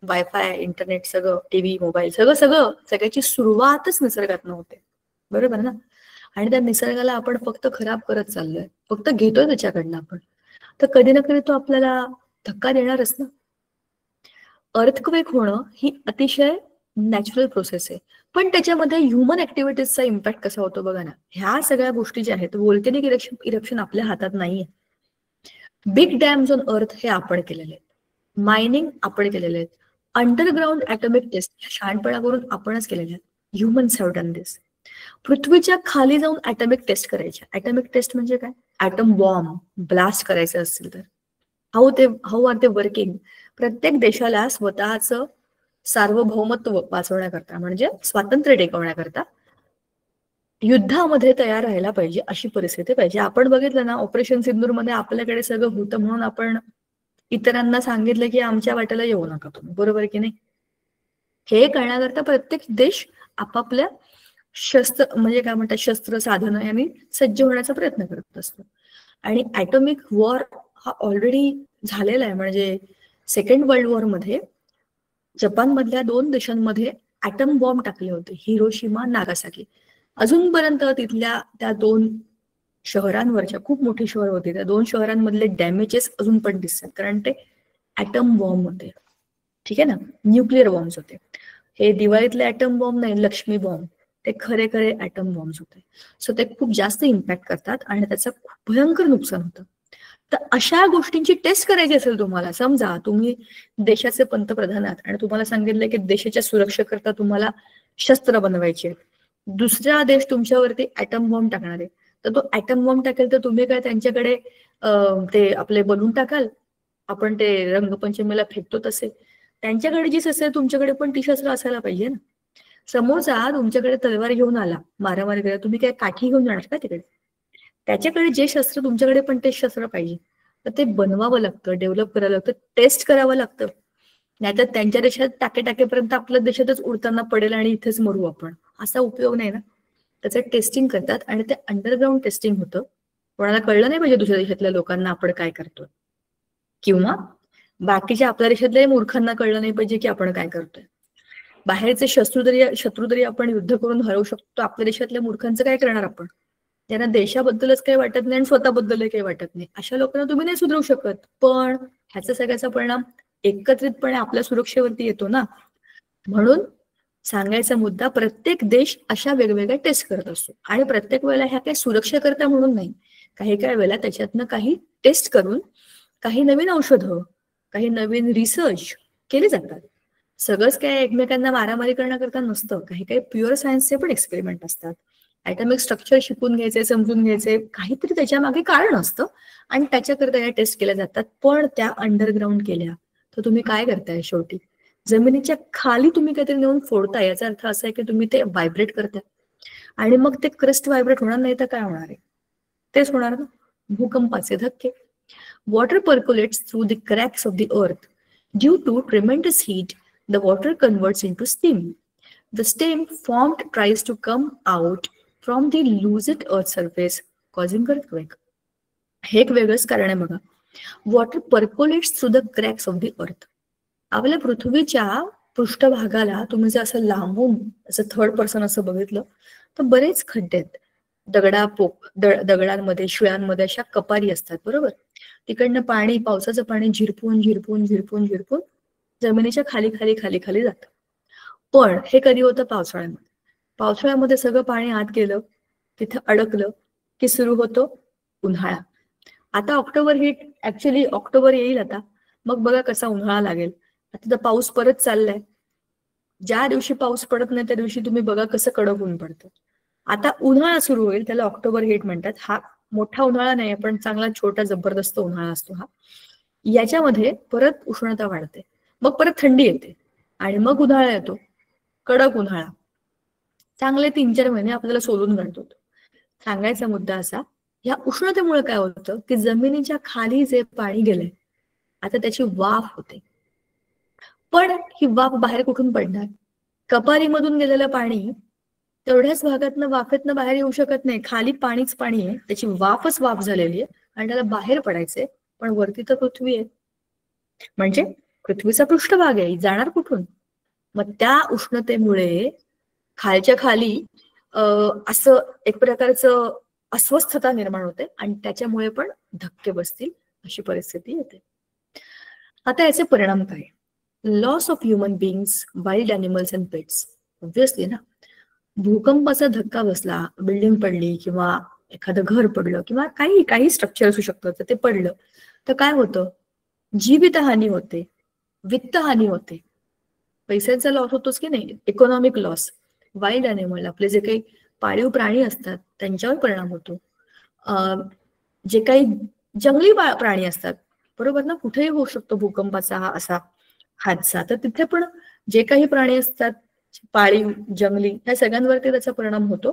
वायफाय, इंटरनेट, सगळं, टीव्ही, मोबाईल, सगळ्याची सुरुवातच निसर्गातनं होते, बरोबर ना. आणि त्या निसर्गाला आपण फक्त खराब करत चाललोय, फक्त घेतोय त्याच्याकडनं आपण. तर कधी ना कधी तो आपल्याला धक्का देणारच ना. अर्थक्वेक होणं ही अतिशय नॅचरल प्रोसेस आहे, पण त्याच्यामध्ये ह्युमन ऍक्टिव्हिटीजचा इम्पॅक्ट कसा होतो बघा ना. ह्या सगळ्या गोष्टी ज्या आहेत, व्होल्केनिक इरप्शन आपल्या हातात नाहीये. बिग डॅम्स ऑन अर्थ हे आपण केलेले आहेत, मायनिंग आपण केलेले आहेत, अंडरग्राउंड ऍटॉमिक टेस्ट शहाणपणा करून आपणच केलेले आहेत. ह्युमन्स हॅव डन दिस. पृथ्वीच्या खाली जाऊन ऍटॉमिक टेस्ट करायच्या. ऍटॉमिक टेस्ट म्हणजे काय? ऍटम बॉम्ब ब्लास्ट करायचं असेल तर हाऊ आर ते वर्किंग. प्रत्येक देशाला स्वतःचं सार्वभौमत्व वाचवण्याकरता, म्हणजे स्वातंत्र्य टिकवण्याकरता युद्धामध्ये तयार राहायला पाहिजे, अशी परिस्थिती पाहिजे. आपण बघितलं ना, ऑपरेशन सिंदूर मध्ये आपल्याकडे सगळं होतं म्हणून आपण इतरांना सांगितलं की आमच्या वाट्याला येऊ नका तुम्ही, बरोबर की नाही. हे करण्याकरता प्रत्येक देश आपापल्या म्हणजे काय म्हणतात, शस्त्र साधनं यांनी सज्ज होण्याचा प्रयत्न करत असतो. आणि ऍटॉमिक वॉर हा ऑलरेडी झालेला आहे. म्हणजे सेकंड वर्ल्ड वॉर मध्ये जपान मधल्या 2 देशांमध्ये ॲटम बॉम्ब टाकले होते, हिरोशिमा नागासाकी. अजूनपर्यंत तिथल्या त्या 2 शहरांवरच्या, खूप मोठी शहर होती, त्या 2 शहरांमधले डॅमेजेस अजून पण दिसतात, कारण ते ॲटम बॉम्ब होते. ठीक आहे ना, न्यूक्लिअर बॉम्ब्स होते. हे दिवाळीतले ॲटम बॉम्ब नाही, लक्ष्मी बॉम्ब, ते खरे खरे ॲटम बॉम्ब्स होते. सो ते खूप जास्त इम्पॅक्ट करतात आणि त्याचं खूप भयंकर नुकसान होतं. तर अशा गोष्टींची टेस्ट करायची असेल तुम्हाला, समजा तुम्ही देशाचे पंतप्रधान आहात आणि तुम्हाला सांगितलं की देशाच्या सुरक्षेकरता तुम्हाला शस्त्र बनवायचे आहेत, दुसरा देश तुमच्यावरती ॲटम बॉम्ब टाकणार आहे, तर तो ॲटम बॉम्ब टाकेल तर तुम्ही काय त्यांच्याकडे ते आपले बलून टाकाल, आपण ते रंगपंचमीला फेकतो तसे? त्यांच्याकडे जी शस्त्र आहे तुमच्याकडे पण ती शस्त्र असायला पाहिजे ना. समोरचा तुमच्याकडे तलवार घेऊन आला, मारामारी करायला, तुम्ही काय काठी घेऊन जाणार का तिकडे? त्याच्याकडे जे शस्त्र तुमच्याकडे पण ते शस्त्र पाहिजे, तर ते बनवावं लागतं, डेव्हलप करावं लागतं, टेस्ट करावं लागतं. नाहीतर त्यांच्या देशात टाकेपर्यंत आपल्या देशातच उडताना पडेल आणि इथेच मरू आपण, असा उपयोग नाही ना. त्याचं टेस्टिंग करतात आणि ते अंडरग्राऊंड टेस्टिंग होतं. कोणाला कळलं नाही पाहिजे दुसऱ्या देशातल्या लोकांना आपण काय करतोय, किंवा बाकीच्या आपल्या देशातल्या मूर्खांना कळलं नाही पाहिजे की आपण काय करतोय. बाहेरचे शत्रू तरी आपण युद्ध करून हरवू शकतो, आपल्या देशातल्या मूर्खांचं काय करणार आपण? त्यांना देशाबद्दलच काही वाटत नाही आणि स्वतःबद्दलही काही वाटत नाही, अशा लोकांना तुम्ही नाही सुधरू शकत. पण ह्याचा सगळ्याचा परिणाम एकत्रितपणे आपल्या सुरक्षेवरती येतो ना. म्हणून सांगायचा मुद्दा, प्रत्येक देश अशा वेगवेगळ्या टेस्ट करत असतो आणि प्रत्येक वेळेला ह्या काही सुरक्षेकरता म्हणून नाही, काही वेळेला त्याच्यातनं काही टेस्ट करून काही नवीन औषधं, काही नवीन रिसर्च केले जातात. सगळंच काय एकमेकांना मारामारी करण्याकरता नसतं, काही प्युअर सायन्सचे पण एक्सपेरिमेंट असतात. ॲटॉमिक स्ट्रक्चर शिकून घ्यायचे, समजून घ्यायचे, काहीतरी त्याच्या मागे कारण असतं आणि त्याच्याकरता या टेस्ट केल्या जातात. पण त्या अंडरग्राऊंड केल्या तर तुम्ही काय करताय, शेवटी जमिनीच्या खाली तुम्ही काहीतरी नेऊन फोडताय. याचा अर्थ असा आहे की तुम्ही ते व्हायब्रेट करताय आणि मग ते क्रस्ट व्हायब्रेट होणार नाही तर काय होणार आहे? तेच होणार ना, भूकंपाचे धक्के. Water percolates through the cracks of the earth due to tremendous heat. The water converts into steam. The steam formed tries to come out from the lucid earth surface, causing earthquake. हे एक वेगळंच कारण आहे बघा. Water percolates through the cracks of the earth. आपल्या पृथ्वीच्या पृष्ठभागाला तुम्ही जर असं लांबून असं थर्ड पर्सन असं बघितलं तर बरेच खड्डे आहेत. दगडांमध्ये, शिळांमध्ये अशा कपारी असतात, बरोबर. तिकडनं पाणी, पावसाचं पाणी झिरपून झिरपून झिरपून झिरपून जमिनीच्या खाली खाली खाली खाली जातं. पण हे कधी होतं? पावसाळ्यामध्ये. पावसाळ्यामध्ये सगळं पाणी आत गेलं, तिथं अडकलं की सुरू होतो उन्हाळा. आता ऑक्टोबर ऍक्च्युली ऑक्टोबर येईल आता, मग बघा कसा उन्हाळा लागेल. आता तर पाऊस परत चाललाय. ज्या दिवशी पाऊस पडत नाही त्या दिवशी तुम्ही बघा कसं कडक ऊन पडतं. आता उन्हाळा सुरू होईल, त्याला ऑक्टोबर हिट म्हणतात. हा मोठा उन्हाळा नाही, पण चांगला छोटा जबरदस्त उन्हाळा असतो हा. याच्यामध्ये परत उष्णता वाढते, मग परत थंडी येते आणि मग उन्हाळा येतो, कडक उन्हाळा. चांगले 3-4 महिने आपल्याला सोलून काढतो. सांगायचा मुद्दा असा, या उष्णतेमुळे काय होतं की जमिनीच्या खाली जे पाणी गेलंय आता त्याची वाफ होते. पण ही वाफ बाहेर कुठून पडणार? कपारीमधून गेलेलं पाणी तेवढ्याच भागातनं, वाफेतनं बाहेर येऊ शकत नाही. खाली पाणीच पाणी आहे, त्याची वाफच वाफ झालेली आहे आणि त्याला बाहेर पडायचंय. पण वरती तर पृथ्वी आहे, म्हणजे पृथ्वीचा पृष्ठभाग आहे, जाणार कुठून? मग त्या उष्णतेमुळे खालच्या खाली असं एक प्रकारचं अस्वस्थता निर्माण होते आणि त्याच्यामुळे पण धक्के बसतील अशी परिस्थिती येते. आता याचे परिणाम काय? Loss of human बिंग्स, wild animals and pets. Obviously ना, भूकंपाचा धक्का बसला, बिल्डिंग पडली किंवा एखादं घर पडलं किंवा काही स्ट्रक्चर असू शकतं, तर ते पडलं तर काय होतं? जीवितहानी होते, वित्तहानी होते, पैशांचा लॉस होतोच की नाही, इकॉनॉमिक लॉस. वाईल्ड अॅनिमल, आपले जे काही पाळीव प्राणी असतात त्यांच्यावर परिणाम होतो. जे काही जंगली प्राणी असतात, बरोबर ना, कुठेही होऊ शकतो भूकंपाचा हा असा हादसा. तर तिथे पण जे काही प्राणी असतात, पाळीव, जंगली, ह्या सगळ्यांवरती त्याचा परिणाम होतो.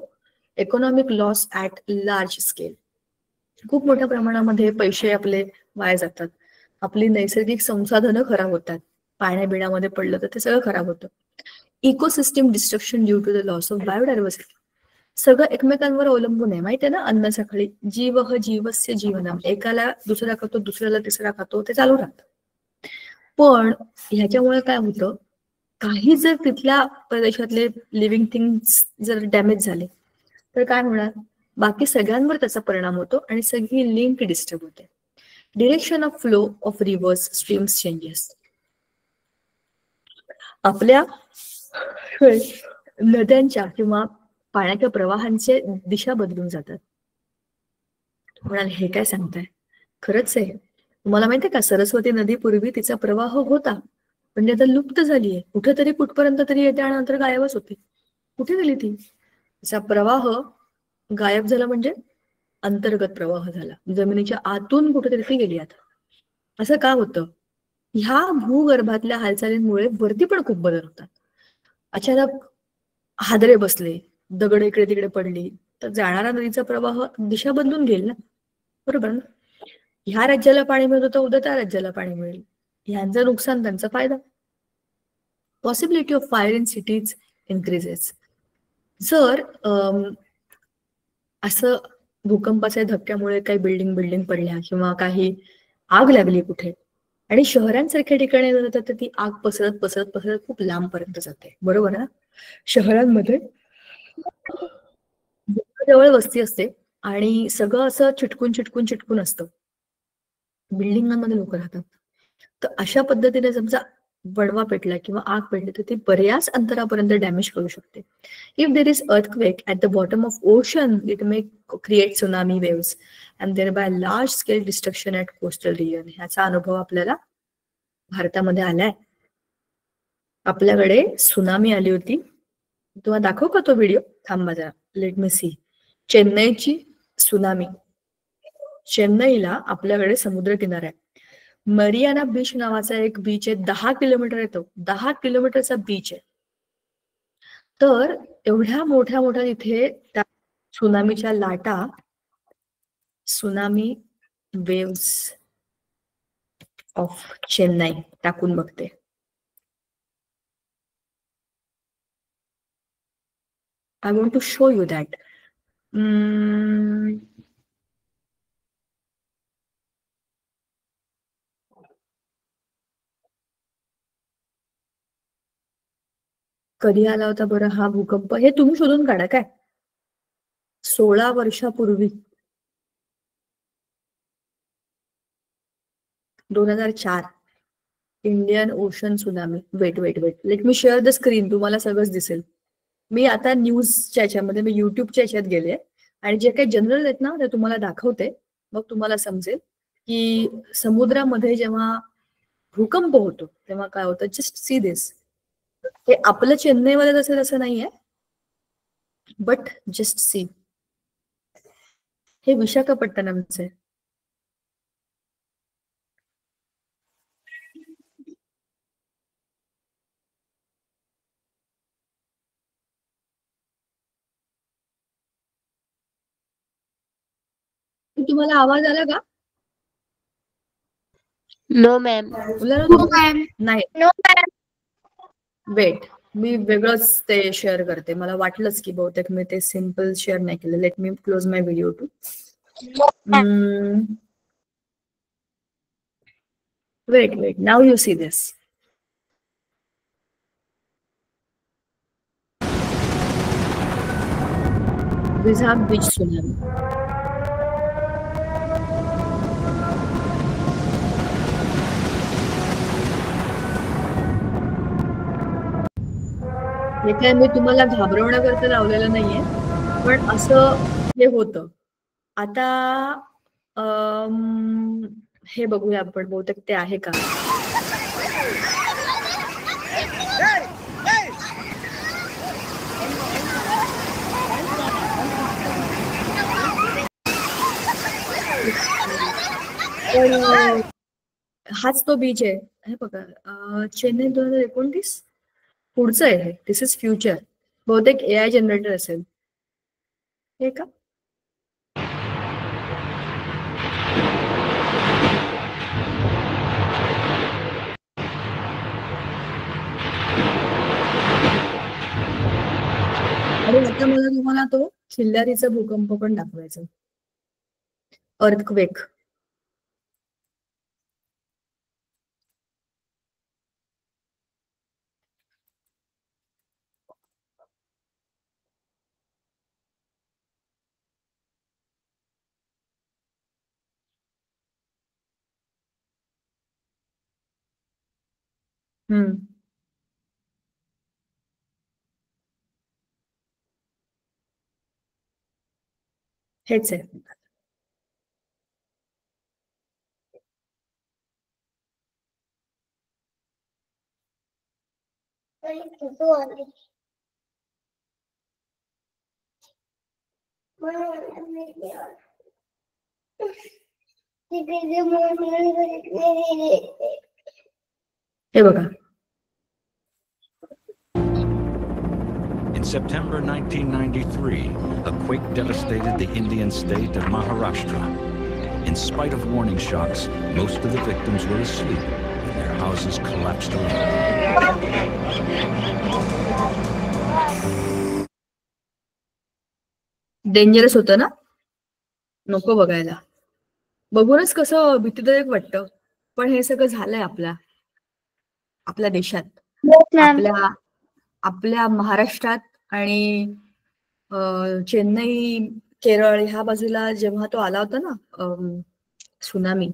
Economic loss at large scale. खूप मोठ्या प्रमाणामध्ये पैसे आपले वाया जातात, आपली नैसर्गिक संसाधनं खराब होतात, पाण्याबिण्यामध्ये पडलं तर ते सगळं खराब होतं. Ecosystem destruction due to the loss of biodiversity. सगळं एकमेकांवर अवलंबून आहे, माहिती आहे ना. अन्न सकाळी जीवह जीवस्य जीवनम, एकाला दुसरा खातो, दुसऱ्याला तिसरा खातो, ते चालू राहतं. पण ह्याच्यामुळे काय होतं? काही जर तिथल्या प्रदेशातले लिव्हिंग थिंग्स जर डॅमेज झाले तर काय होणार, बाकी सगळ्यांवर त्याचा परिणाम होतो आणि सगळी लिंक डिस्टर्ब होते. Direction of flow of reverse streams changes. आपल्या नद्यांच्या किंवा पाण्याच्या प्रवाहांचे दिशा बदलून जातात. म्हणाल हे काय सांगताय, खरंच आहे. तुम्हाला माहितीये का, सरस्वती नदी पूर्वी तिचा प्रवाह होता म्हणजे आता लुप्त झालीये. कुठेतरी कुठपर्यंत तरी येते आणि नंतर गायबच होते. कुठे गेली ती? तिचा प्रवाह गायब झाला म्हणजे अंतर्गत प्रवाह झाला, जमिनीच्या आतून कुठेतरी ती गेली. आता असं का होतं? ह्या भूगर्भातल्या हालचालींमुळे वरती पण खूप बदल होतात. अचानक हादरे बसले, दगड इकडे तिकडे पडली तर जाणारा नदीचा प्रवाह दिशा बदलून गेल ना, बरोबर ना. ह्या राज्याला पाणी मिळत होतं, उद्या त्या राज्याला पाणी मिळेल. ह्यांचं नुकसान त्यांचा फायदा. Possibility of fire in cities increases. जर असं भूकंपाच्या धक्क्यामुळे काही बिल्डिंग पडल्या किंवा काही आग लागली कुठे आणि शहरांसारख्या ठिकाणी जातात तर ती आग पसरत पसरत पसरत खूप लांबपर्यंत जाते, बरोबर ना. शहरांमध्ये जवळ वस्ती असते आणि सगळं असं चिटकून चिटकून चिटकून असतं, बिल्डिंगांमध्ये लोक राहतात. तर अशा पद्धतीने समजा बडवा पेटला किंवा आग पेटली तर ती बऱ्याच अंतरापर्यंत डॅमेज करू शकते. If there is earthquake at the bottom of ocean it may create tsunami waves and thereby large scale destruction at coastal region. ह्याचा अनुभव आपल्याला भारतामध्ये आलाय. आपल्याकडे सुनामी आली होती, तुम्हाला दाखवू का तो व्हिडिओ? थांबा जरा, लेट मी सी. चेन्नईची सुनामी. चेन्नईला आपल्याकडे समुद्र किनारा आहे. मरियाना बीच नावाचा एक बीच आहे, 10 किलोमीटर येतो, 10 किलोमीटरचा बीच आहे. तर एवढ्या मोठ्या मोठ्या तिथे त्या सुनामीच्या लाटा, सुनामी वेव्स ऑफ चेन्नई टाकून बघते. I want to show you that. कधी आला होता बरं हा भूकंप? हे तुम्ही शोधून काढा काय. 16 वर्षापूर्वी, 2004, Indian ocean tsunami. Wait let me share the screen, तुम्हाला सगळंच दिसेल. मी आता न्यूजच्या याच्यामध्ये, मी युट्यूबच्या याच्यात गेले आणि जे काही जनरल आहेत ना ते तुम्हाला दाखवते, मग तुम्हाला समजेल की समुद्रामध्ये जेव्हा भूकंप होतो तेव्हा काय होतं. Just see this. हे आपलं चेन्नईमध्ये तसं नाहीये, बट जस्ट सी. हे विशाखापट्टणमचं आहे. तुम्हाला आवाज आला का? No ma'am. नाही. वेट, मी वेगळंच ते शेअर करते. मला वाटलंच की बहुतेक मी ते सिम्पल शेअर नाही केलं. Let me close my video too. Wait, now you see this. Vizag beach tsunami. हे काय मी तुम्हाला घाबरवण्याकरता लावलेलं नाहीये, पण असं हे होतं. आता हे बघूया आपण, बहुतेक ते आहे का. हाच तो बीच आहे. हे बघा, चेन्नई 2029. पुढचं आहे. दिस इज फ्युचर. बहुतेक AI जनरेटर असेल हे का. आणि आता मला तुम्हाला तो चिल्लारीचा भूकंप पण दाखवायचा. अर्थक्वेक. हेच आहे. हे बघा. In September 1993, a quake devastated the Indian state of Maharashtra. In spite of warning shocks, most of the victims were asleep and their houses collapsed around them. Dangerous होतं ना, नको बघायला. बघूनच कसं भीतीदायक वाटतं. पण हे सगळं झालंय आपल्या देशात, आपल्या महाराष्ट्रात आणि चेन्नई, केरळ ह्या बाजूला जेव्हा तो आला होता ना सुनामी,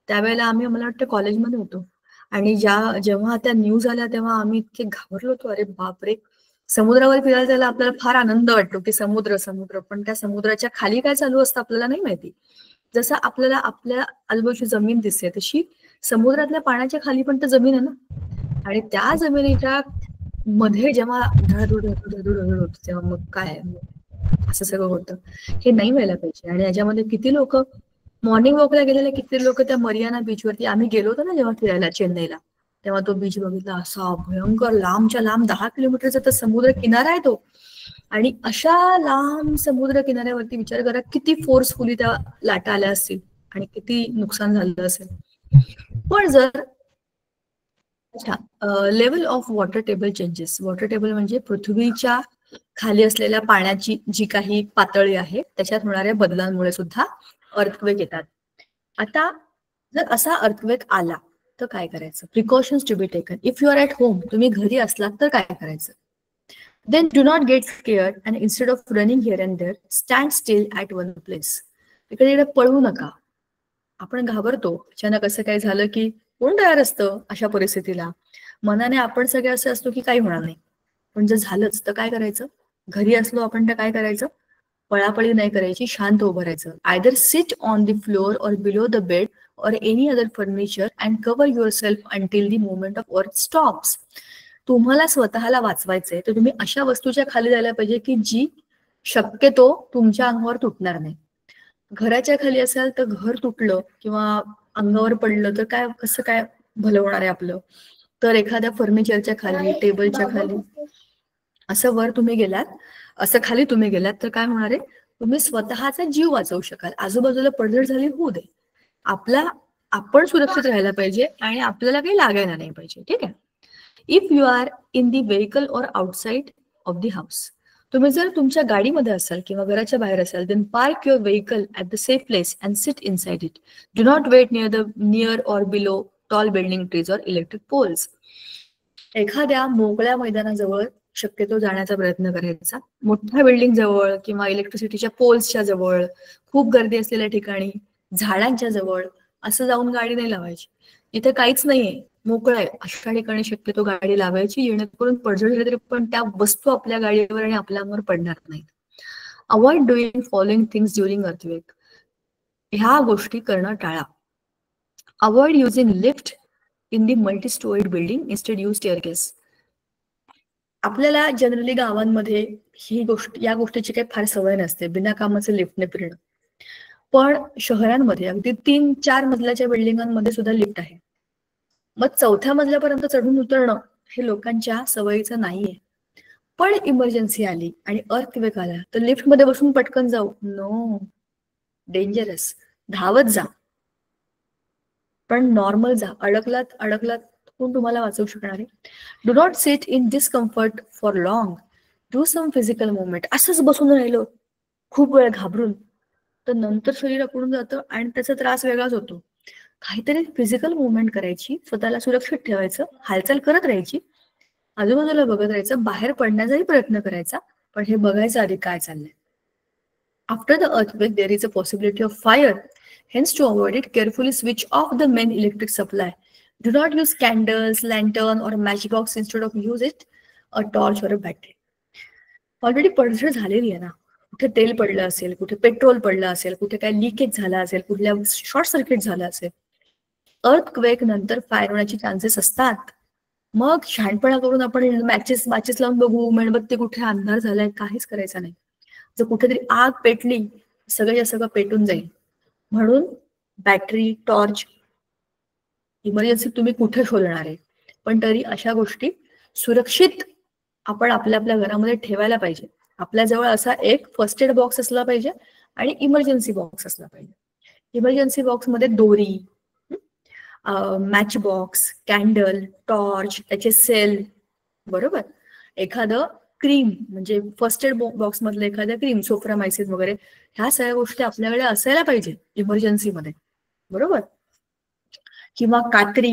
त्यावेळेला आम्ही, मला वाटतं कॉलेजमध्ये होतो, आणि जेव्हा त्या न्यूज आल्या तेव्हा आम्ही इतके घाबरलो होतो. अरे बापरे. समुद्रावर फिरायला जायला आपल्याला फार आनंद वाटतो की समुद्र, पण त्या समुद्राच्या खाली काय चालू असतं आपल्याला नाही माहिती. जसं आपल्याला आपल्या आजूबाजूची जमीन दिसते, तशी समुद्रातल्या पाण्याच्या खाली पण तर जमीन आहे ना, आणि त्या जमिनीच्या मध्ये जेव्हा धडधड होत तेव्हा मग काय असं सगळं होतं. हे नाही व्हायला पाहिजे. आणि याच्यामध्ये किती लोक मॉर्निंग वॉकला गेलेले, किती लोक त्या मरियाना बीचवरती, आम्ही गेलो होतो ना जेव्हा फिरायला चेन्नईला, तेव्हा तो बीच बघितला, असा भयंकर लांबच्या लांब 10 किलोमीटरचा तर समुद्र किनारा आहे तो. आणि अशा लांब समुद्र किनाऱ्यावरती विचार करा किती फोर्सफुली त्या लाटा आल्या असतील आणि किती नुकसान झालं असेल. पण जर level of water table changes, water table म्हणजे पृथ्वीच्या खाली असलेल्या पाण्याची जी काही पातळी आहे त्याच्यात होणाऱ्या बदलांमुळे सुद्धा अर्थक्वेक येतात. आता जर असा अर्थक्वेक आला तर काय करायचं? Precautions to be taken. If you are at home, तुम्ही घरी असलात तर काय करायचं? Then do not get scared and instead of running here and there, stand still at one place. इकडे पळू नका. आपण घाबरतो, अचानक असं काय झालं की कोण तयार असतं अशा परिस्थितीला? मनाने आपण सगळे असे असतो की काही होणार नाही, पण जर झालंच तर काय करायचं? घरी असलो आपण तर काय करायचं? पळापळी नाही करायची, शांत उभं राहायचं. Either sit on the floor or below the bed or any other furniture and cover yourself until the moment of earth stops. तुम्हाला स्वतःला वाचवायचंय तर तुम्ही अशा वस्तूच्या खाली जायला पाहिजे की जी शक्यतो तुमच्या अंगावर तुटणार नाही. घराच्या खाली असाल तर घर तुटलं किंवा अंगावर पडलं तर काय, कसं काय भलं होणार आहे आपलं? तर एखाद्या फर्निचरच्या खाली, टेबलच्या खाली असं वर तुम्ही गेलात, असं खाली तुम्ही गेलात तर काय होणार आहे? तुम्ही स्वतःचा जीव वाचवू शकाल. आजूबाजूला पडझड झाली होऊ दे, आपण सुरक्षित राहायला पाहिजे आणि आपल्याला काही लागायला नाही पाहिजे. ठीक आहे. If you are in the vehicle or outside of the house, तुम्ही जर तुमच्या गाडीमध्ये असाल किंवा घराच्या बाहेर असाल, then park your vehicle at the safe place and sit inside it. Do not wait near or below tall building, trees or electric poles. एखाद्या मोकळ्या मैदानाजवळ शक्यतो जाण्याचा प्रयत्न करायचा. मोठ्या बिल्डिंग जवळ किंवा इलेक्ट्रिसिटीच्या पोल्सच्या जवळ, खूप गर्दी असलेल्या ठिकाणी, झाडांच्या जवळ असं जाऊन गाडी नाही लावायची. इथे काहीच नाहीये, मोकळं आहे, अशा ठिकाणी शक्यतो गाडी लावायची, जेणेकरून पडझड झाली तरी पण त्या वस्तू आपल्या गाडीवर आणि आपल्या अंगावर पडणार नाहीत. Avoid doing following things during earthquake. ह्या गोष्टी करणं टाळा. Avoid using lift in the multi storeyed building, instead use staircase. आपल्याला जनरली गावांमध्ये या गोष्टीची काही फार सवय नसते, बिना कामाचं लिफ्टने फिरणं. पण शहरांमध्ये अगदी 3-4 मजल्याच्या बिल्डिंगांमध्ये सुद्धा लिफ्ट आहे. मग 4थ्या मजल्यापर्यंत चढून उतरणं हे लोकांच्या सवयीचं नाहीये. पण इमर्जन्सी आली आणि अर्थक्वेक आला तर लिफ्टमध्ये बसून पटकन जाऊ? No, dangerous. धावत जा, पण नॉर्मल जा. अडकलात कोण तुम्हाला वाचवू शकणार आहे? Do not sit in discomfort for long, do some physical movement. असंच बसून राहिलो खूप वेळ घाबरून तर नंतर शरीर अकडून जातं आणि त्याचा त्रास वेगळाच होतो. काहीतरी फिजिकल मुवमेंट करायची, स्वतःला सुरक्षित ठेवायचं, हालचाल करत राहायची, आजूबाजूला बघत राहायचं, बाहेर पडण्याचाही प्रयत्न करायचा, पण हे बघायचं आधी काय चाललंय. After the earthquake there is a possibility of fire. Hence, to avoid it, carefully switch off the main electric supply. Do not use candles, lantern or matchbox. Instead of use it a torch or a battery. Already पडझड झालेली आहे ना, कुठे तेल पडलं असेल, कुठे petrol पडलं असेल, कुठे काय लिकेज झाला असेल, कुठल्या शॉर्ट सर्किट झालं असेल, अर्थक्वेक नंतर फायर होण्याचे चान्सेस असतात. मग शहाणपणा करून आपण मॅचेस लावून बघू, मेणबत्ती कुठे अंधार झालाय, काहीच करायचं नाही. जर कुठेतरी आग पेटली सगळं पेटून जाईल. म्हणून बॅटरी, टॉर्च, इमर्जन्सी तुम्ही कुठे शोधणार आहे, पण तरी अशा गोष्टी सुरक्षित आपण आपल्या घरामध्ये ठेवायला पाहिजे. आपल्याजवळ असा एक फर्स्ट एड बॉक्स असला पाहिजे आणि इमर्जन्सी बॉक्स असला पाहिजे. इमर्जन्सी बॉक्समध्ये दोरी, मॅच बॉक्स, कॅन्डल, टॉर्च, त्याचे सेल, बरोबर, एखादं क्रीम म्हणजे फर्स्ट एड बॉक्स मधलं एखादं क्रीम, सोफ्रामायसिन वगैरे, ह्या सगळ्या गोष्टी आपल्याकडे असायला पाहिजे इमर्जन्सीमध्ये, बरोबर. किंवा कात्री,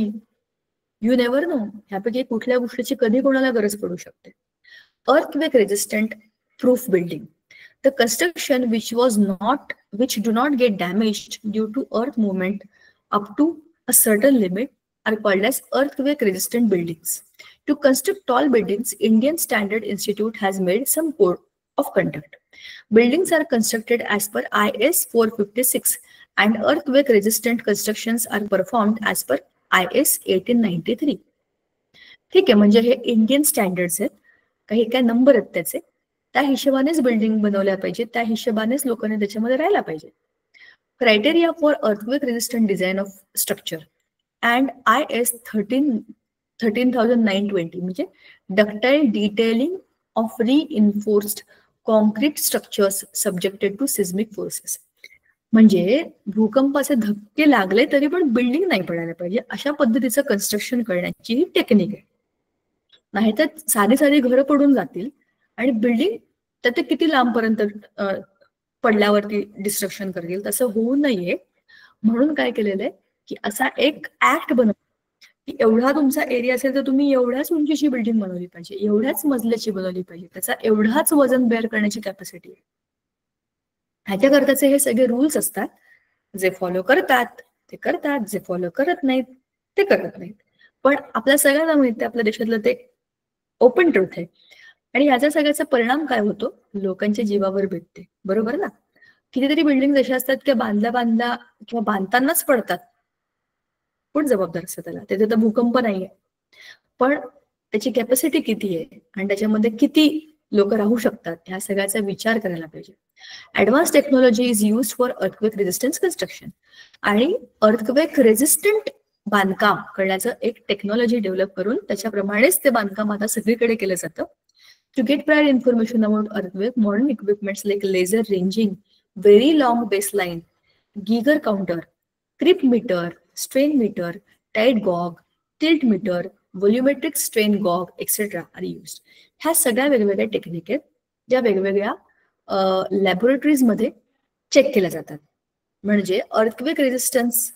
यू नेव्हर नो, ह्यापैकी कुठल्या गोष्टीची कधी कोणाला गरज पडू शकते. earthquake resistant proof building. The construction which do not get damaged due to earth movement up to a certain limit are called as earthquake resistant buildings. To construct tall buildings, Indian Standard Institute has made some code of conduct. Buildings are constructed as per IS 456 and earthquake resistant constructions are performed as per IS 1893. ठीक आहे, म्हणजे हे Indian standards आहेत, काही काय number आहेत त्याचे, त्या हिशोबानेच बिल्डिंग बनवल्या पाहिजे, त्या हिशोबानेच लोकांनी त्याच्यामध्ये राहायला पाहिजे. Criteria for earthquake resistant design of structure and IS 13,920 म्हणजे ductile detailing of reinforced concrete structures subjected to seismic forces. म्हणजे भूकंपाचे धक्के लागले तरी पण बिल्डिंग नाही पडायला पाहिजे, अशा पद्धतीचं कन्स्ट्रक्शन करण्याची ही टेक्निक आहे. नाहीतर साधी घरं पडून जातील आणि बिल्डिंग तर किती लांबपर्यंत पडल्यावरती डिस्ट्रक्शन करतील, तसं होऊ नये म्हणून काय केलेलं आहे की असा एक ऍक्ट बनवला की एवढा तुमचा एरिया असेल तर तुम्ही एवढ्याच उंचीची बिल्डिंग बनवली पाहिजे, एवढ्याच मजल्याची बनवली पाहिजे, त्याचा एवढाच वजन बेअर करण्याची कॅपॅसिटी आहे. ह्याच्याकरताचे हे सगळे रूल्स असतात. जे फॉलो करतात ते करतात, जे फॉलो करत नाहीत ते करत नाहीत. पण आपल्या सगळ्यांना माहिती, आपल्या देशातलं ते ओपन ट्रूथ आहे. आणि ह्याचा सगळ्याचा परिणाम काय होतो, लोकांच्या जीवावर बेतते, बरोबर ना. कितीतरी बिल्डिंग अशा असतात की बांधल्या किंवा बांधतानाच पडतात. कोण जबाबदार असतं त्याला, त्याचा तर भूकंप नाहीये, पण त्याची कॅपॅसिटी किती आहे आणि त्याच्यामध्ये किती लोक राहू शकतात, ह्या सगळ्याचा विचार करायला पाहिजे. Advance technology is use for earthquake resistance construction. आणि अर्थक्वेक रेजिस्टंट बांधकाम करण्याचं एक टेक्नॉलॉजी डेव्हलप करून त्याच्याप्रमाणेच ते बांधकाम आता सगळीकडे केलं जातं. To get prior information about earthquake, modern equipments like laser ranging, very long baseline, Geiger counter, creep meter, strain meter, tide gauge, tilt meter, volumetric strain gauge etcetera are used. ह्या सगळ्या वेगवेगळ्या टेक्निक आहेत ज्या वेगवेगळ्या laboratories मध्ये check केल्या जातात. म्हणजे अर्थक्वेक रेजिस्टन्स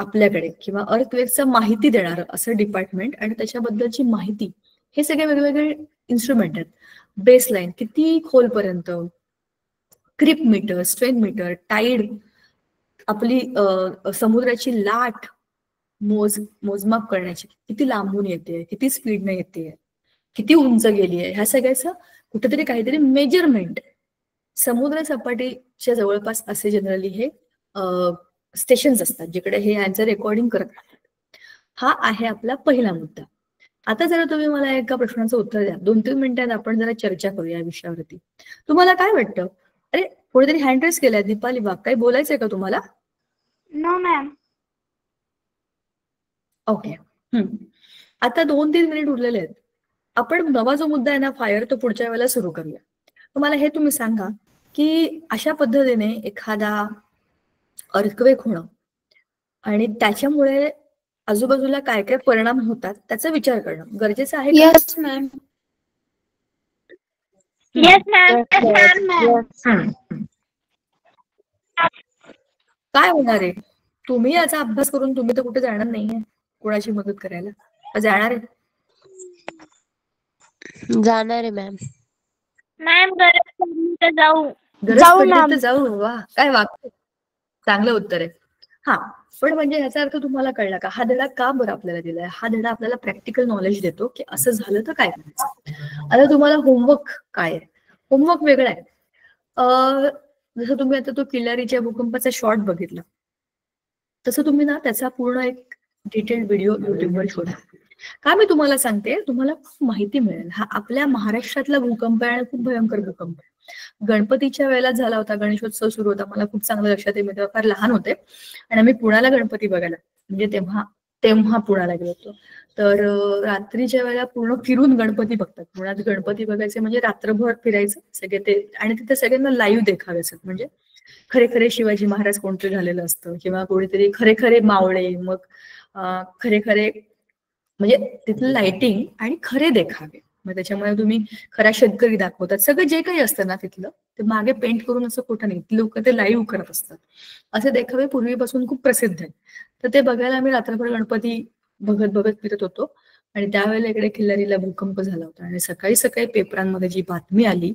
आपल्याकडे किंवा अर्थक्वेकचं माहिती देणारं असं डिपार्टमेंट आणि त्याच्याबद्दलची माहिती, हे सगळे वेगवेगळे इन्स्ट्रुमेंट आहेत. बेसलाईन किती खोलपर्यंत, क्रिप मीटर, स्ट्रेन मीटर, टाईड, आपली समुद्राची लाट मोजमाप करण्याची, किती लांबून येते, किती स्पीडने येते, किती उंच गेली आहे, ह्या सगळ्याचं कुठेतरी काहीतरी मेजरमेंट. समुद्र सपाटीच्या जवळपास असे जनरली हे स्टेशन्स असतात जिकडे हे यांचं रेकॉर्डिंग करत राहतात. हा आहे आपला पहिला मुद्दा. आता जरा तुम्ही मला एका प्रश्नाचं उत्तर द्या, 2-3 मिनिटात आपण जरा चर्चा करूया या विषयावरती. तुम्हाला काय वाटतं? अरे कोणीतरी हँड रेस केलाय, दीपाली वाघ, काही बोलायचंय का तुम्हाला? No ma'am. ओके, आता 2-3 मिनिट उरलेले आहेत. आपण नवा जो मुद्दा आहे ना, फायर, तो पुढच्या वेळेला सुरू करूया. तुम्हाला हे तुम्ही सांगा की अशा पद्धतीने एखादा अर्थक्वेक होणं आणि त्याच्यामुळे आजूबाजूला काय काय परिणाम होतात त्याचा विचार करणं गरजेचं आहे का? Yes ma'am. Yes ma'am. काय होणार आहे? तुम्ही याचा अभ्यास करून तुम्ही तर कुठे जाणार नाहीये कोणाची मदत करायला, जाणार आहे? जाणार आहे मॅम. मॅम गरज पडली तर जाऊ. गरज पडली तर जाऊ. वा, काय वाक्य, चांगलं उत्तर आहे. हा, पण म्हणजे ह्याचा अर्थ तुम्हाला कळला का? हा धडा का बरं आपल्याला दिलाय? हा धडा आपल्याला प्रॅक्टिकल नॉलेज देतो की असं झालं तर काय करायचं. आता तुम्हाला होमवर्क काय आहे? होमवर्क वेगळा आहे. जसं तुम्ही आता तो किल्लारीच्या भूकंपाचा शॉर्ट बघितला, तसं तुम्ही ना त्याचा पूर्ण एक डिटेल्ड व्हिडिओ युट्यूबवर शोधा. का मी तुम्हाला सांगते, तुम्हाला खूप माहिती मिळेल. हा आपल्या महाराष्ट्रातला भूकंप आहे आणि खूप भयंकर भूकंप आहे. गणपतीच्या वेळेला झाला होता, गणेशोत्सव सुरू होता. मला खूप चांगलं लक्षात आहे, मी तेव्हा फार लहान होते आणि आम्ही पुण्याला गणपती बघायला, म्हणजे तेव्हा तेव्हा पुण्याला गेलो होतो. तर रात्रीच्या वेळेला पूर्ण फिरून गणपती बघतात. पुण्यात गणपती बघायचे म्हणजे रात्रभर फिरायचं सगळे ते, आणि तिथे सगळ्यांना लाईव्ह देखावे असतात. म्हणजे खरे खरे शिवाजी महाराज कोणते झालेलं असतं किंवा कोणीतरी खरे खरे मावळे, मग खरे खरे म्हणजे तिथलं लाइटिंग आणि खरे देखावे. मग त्याच्यामुळे तुम्ही खरा शेतकरी दाखवतात. सगळं जे काही असतं ना तिथलं, ते मागे पेंट करून असं कुठं नाही, लोक ते लाईव्ह करत असतात. असे देखावे पूर्वीपासून खूप प्रसिद्ध आहेत. तर ते बघायला आम्ही रात्रभर गणपती बघत बघत फिरत होतो. आणि त्यावेळेला इकडे खिल्लारीला भूकंप झाला होता आणि सकाळी सकाळी पेपरांमध्ये जी बातमी आली,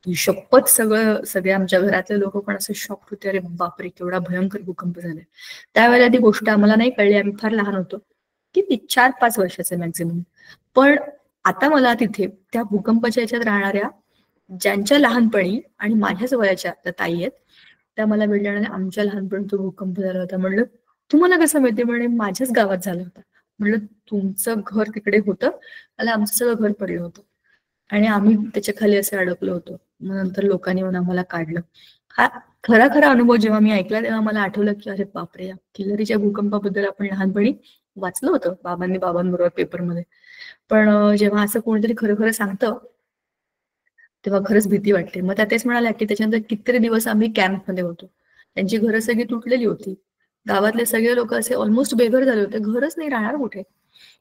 शपथ सगळे आमच्या घरातले लोक पण असे शॉक होते, अरे बापरे केवढा भयंकर भूकंप झालाय. त्यावेळेला ती गोष्ट आम्हाला नाही कळली, आम्ही फार लहान होतो, किती 4-5 वर्षाचे मॅक्झिमम. पण आता मला तिथे त्या भूकंपाच्या याच्यात राहणाऱ्या ज्यांच्या लहानपणी आणि माझ्याच वयाच्या त्या ताई आहेत, त्या मला भेटल्या आणि आमच्या लहानपणी तो भूकंप झाला होता. म्हणलं तुम्हाला कसं माहिती? म्हणे माझ्याच गावात झाला होता. म्हणलं तुमचं घर तिकडे होतं आणि आमचं सगळं घर पडलं होतं आणि आम्ही त्याच्या खाली असे अडकलो होतो. मग नंतर लोकांनी येऊन आम्हाला काढलं. हा खरा खरा अनुभव जेव्हा मी ऐकला तेव्हा मला आठवलं की अरे बापरे, या किल्लारीच्या भूकंपाबद्दल आपण लहानपणी वाचलं होतं बाबांबरोबर पेपरमध्ये. पण जेव्हा असं कोणीतरी खरं खरं सांगतं तेव्हा खरंच भीती वाटते. मग त्या तेच म्हणाल्या की त्याच्यानंतर कितीतरी दिवस आम्ही कॅम्पमध्ये होतो. त्यांची घरं सगळी तुटलेली होती. गावातले सगळे लोक असे ऑलमोस्ट बेघर झाले होते, घरच नाही, राहणार कुठे.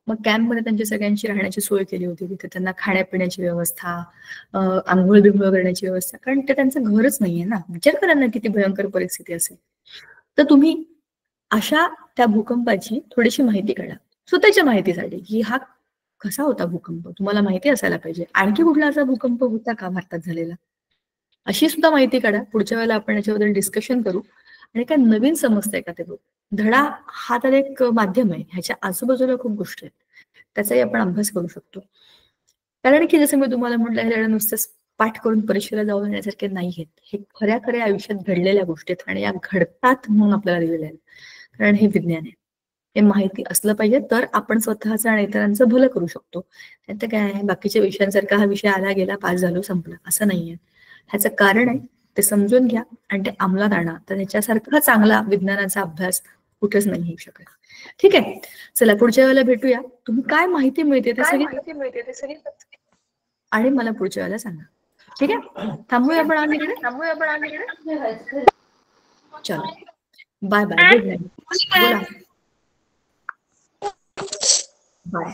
मग कॅम्पमध्ये त्यांची सगळ्यांची राहण्याची सोय केली होती. तिथे त्यांना खाण्यापिण्याची व्यवस्था, आंघोळ बिंघोळ करण्याची व्यवस्था, कारण ते त्यांचं घरच नाहीये ना. विचार करा ना किती भयंकर परिस्थिती असेल. तर तुम्ही अशा त्या भूकंपाची थोडीशी माहिती काढा स्वतःच्या माहितीसाठी, की हा कसा होता भूकंप, तुम्हाला माहिती असायला पाहिजे. आणखी कुठला असा भूकंप होता का भारतात झालेला, अशी सुद्धा माहिती काढा. पुढच्या वेळेला आपण याच्याबद्दल डिस्कशन करू. आणि काय नवीन समजतंय का ते बघ. धडा हा तर एक माध्यम आहे, ह्याच्या आजूबाजूला खूप गोष्टी आहेत, त्याचाही आपण अभ्यास करू शकतो. कारण की जसं मी तुम्हाला म्हटलं, हे धडा नुसतेच पाठ करून परीक्षेला जाऊन येण्यासारखे नाही आहेत. हे खऱ्या खऱ्या आयुष्यात घडलेल्या गोष्टी आहेत आणि या घडतात म्हणून आपल्याला दिलेल्या आहेत. कारण हे विज्ञान आहे. हे माहिती असलं पाहिजे तर आपण स्वतःचं आणि इतरांचं भलं करू शकतो. त्यात काय आहे, बाकीच्या विषयांसारखा हा विषय आला गेला, पास झालो, संपला, असं नाहीये. ह्याचं कारण आहे, ते समजून घ्या आणि ते अंमलात आणा. तर ह्याच्यासारखा चांगला विज्ञानाचा अभ्यास कुठेच नाही होऊ शकत. ठीक आहे, चला पुढच्या वेळेला भेटूया. तुम्ही काय माहिती मिळते ते सगळी आणि मला पुढच्या वेळेला सांगा. ठीक आहे, थांबूया आपण आम्ही इकडे. चलो, बाय बाय, गुड नाईट. बोला. Bye,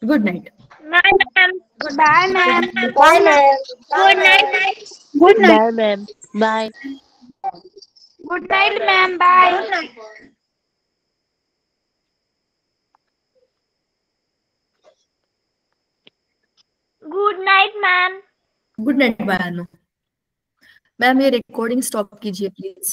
good night. Bye, ma'am. Bye, ma'am. Bye, ma'am. Good night. Good night. Bye, ma'am. Bye. Good night, ma'am. Bye. Good night, ma'am. Good night बाळांनो. मॅम ये रिकॉर्डिंग स्टॉप कीजिए please.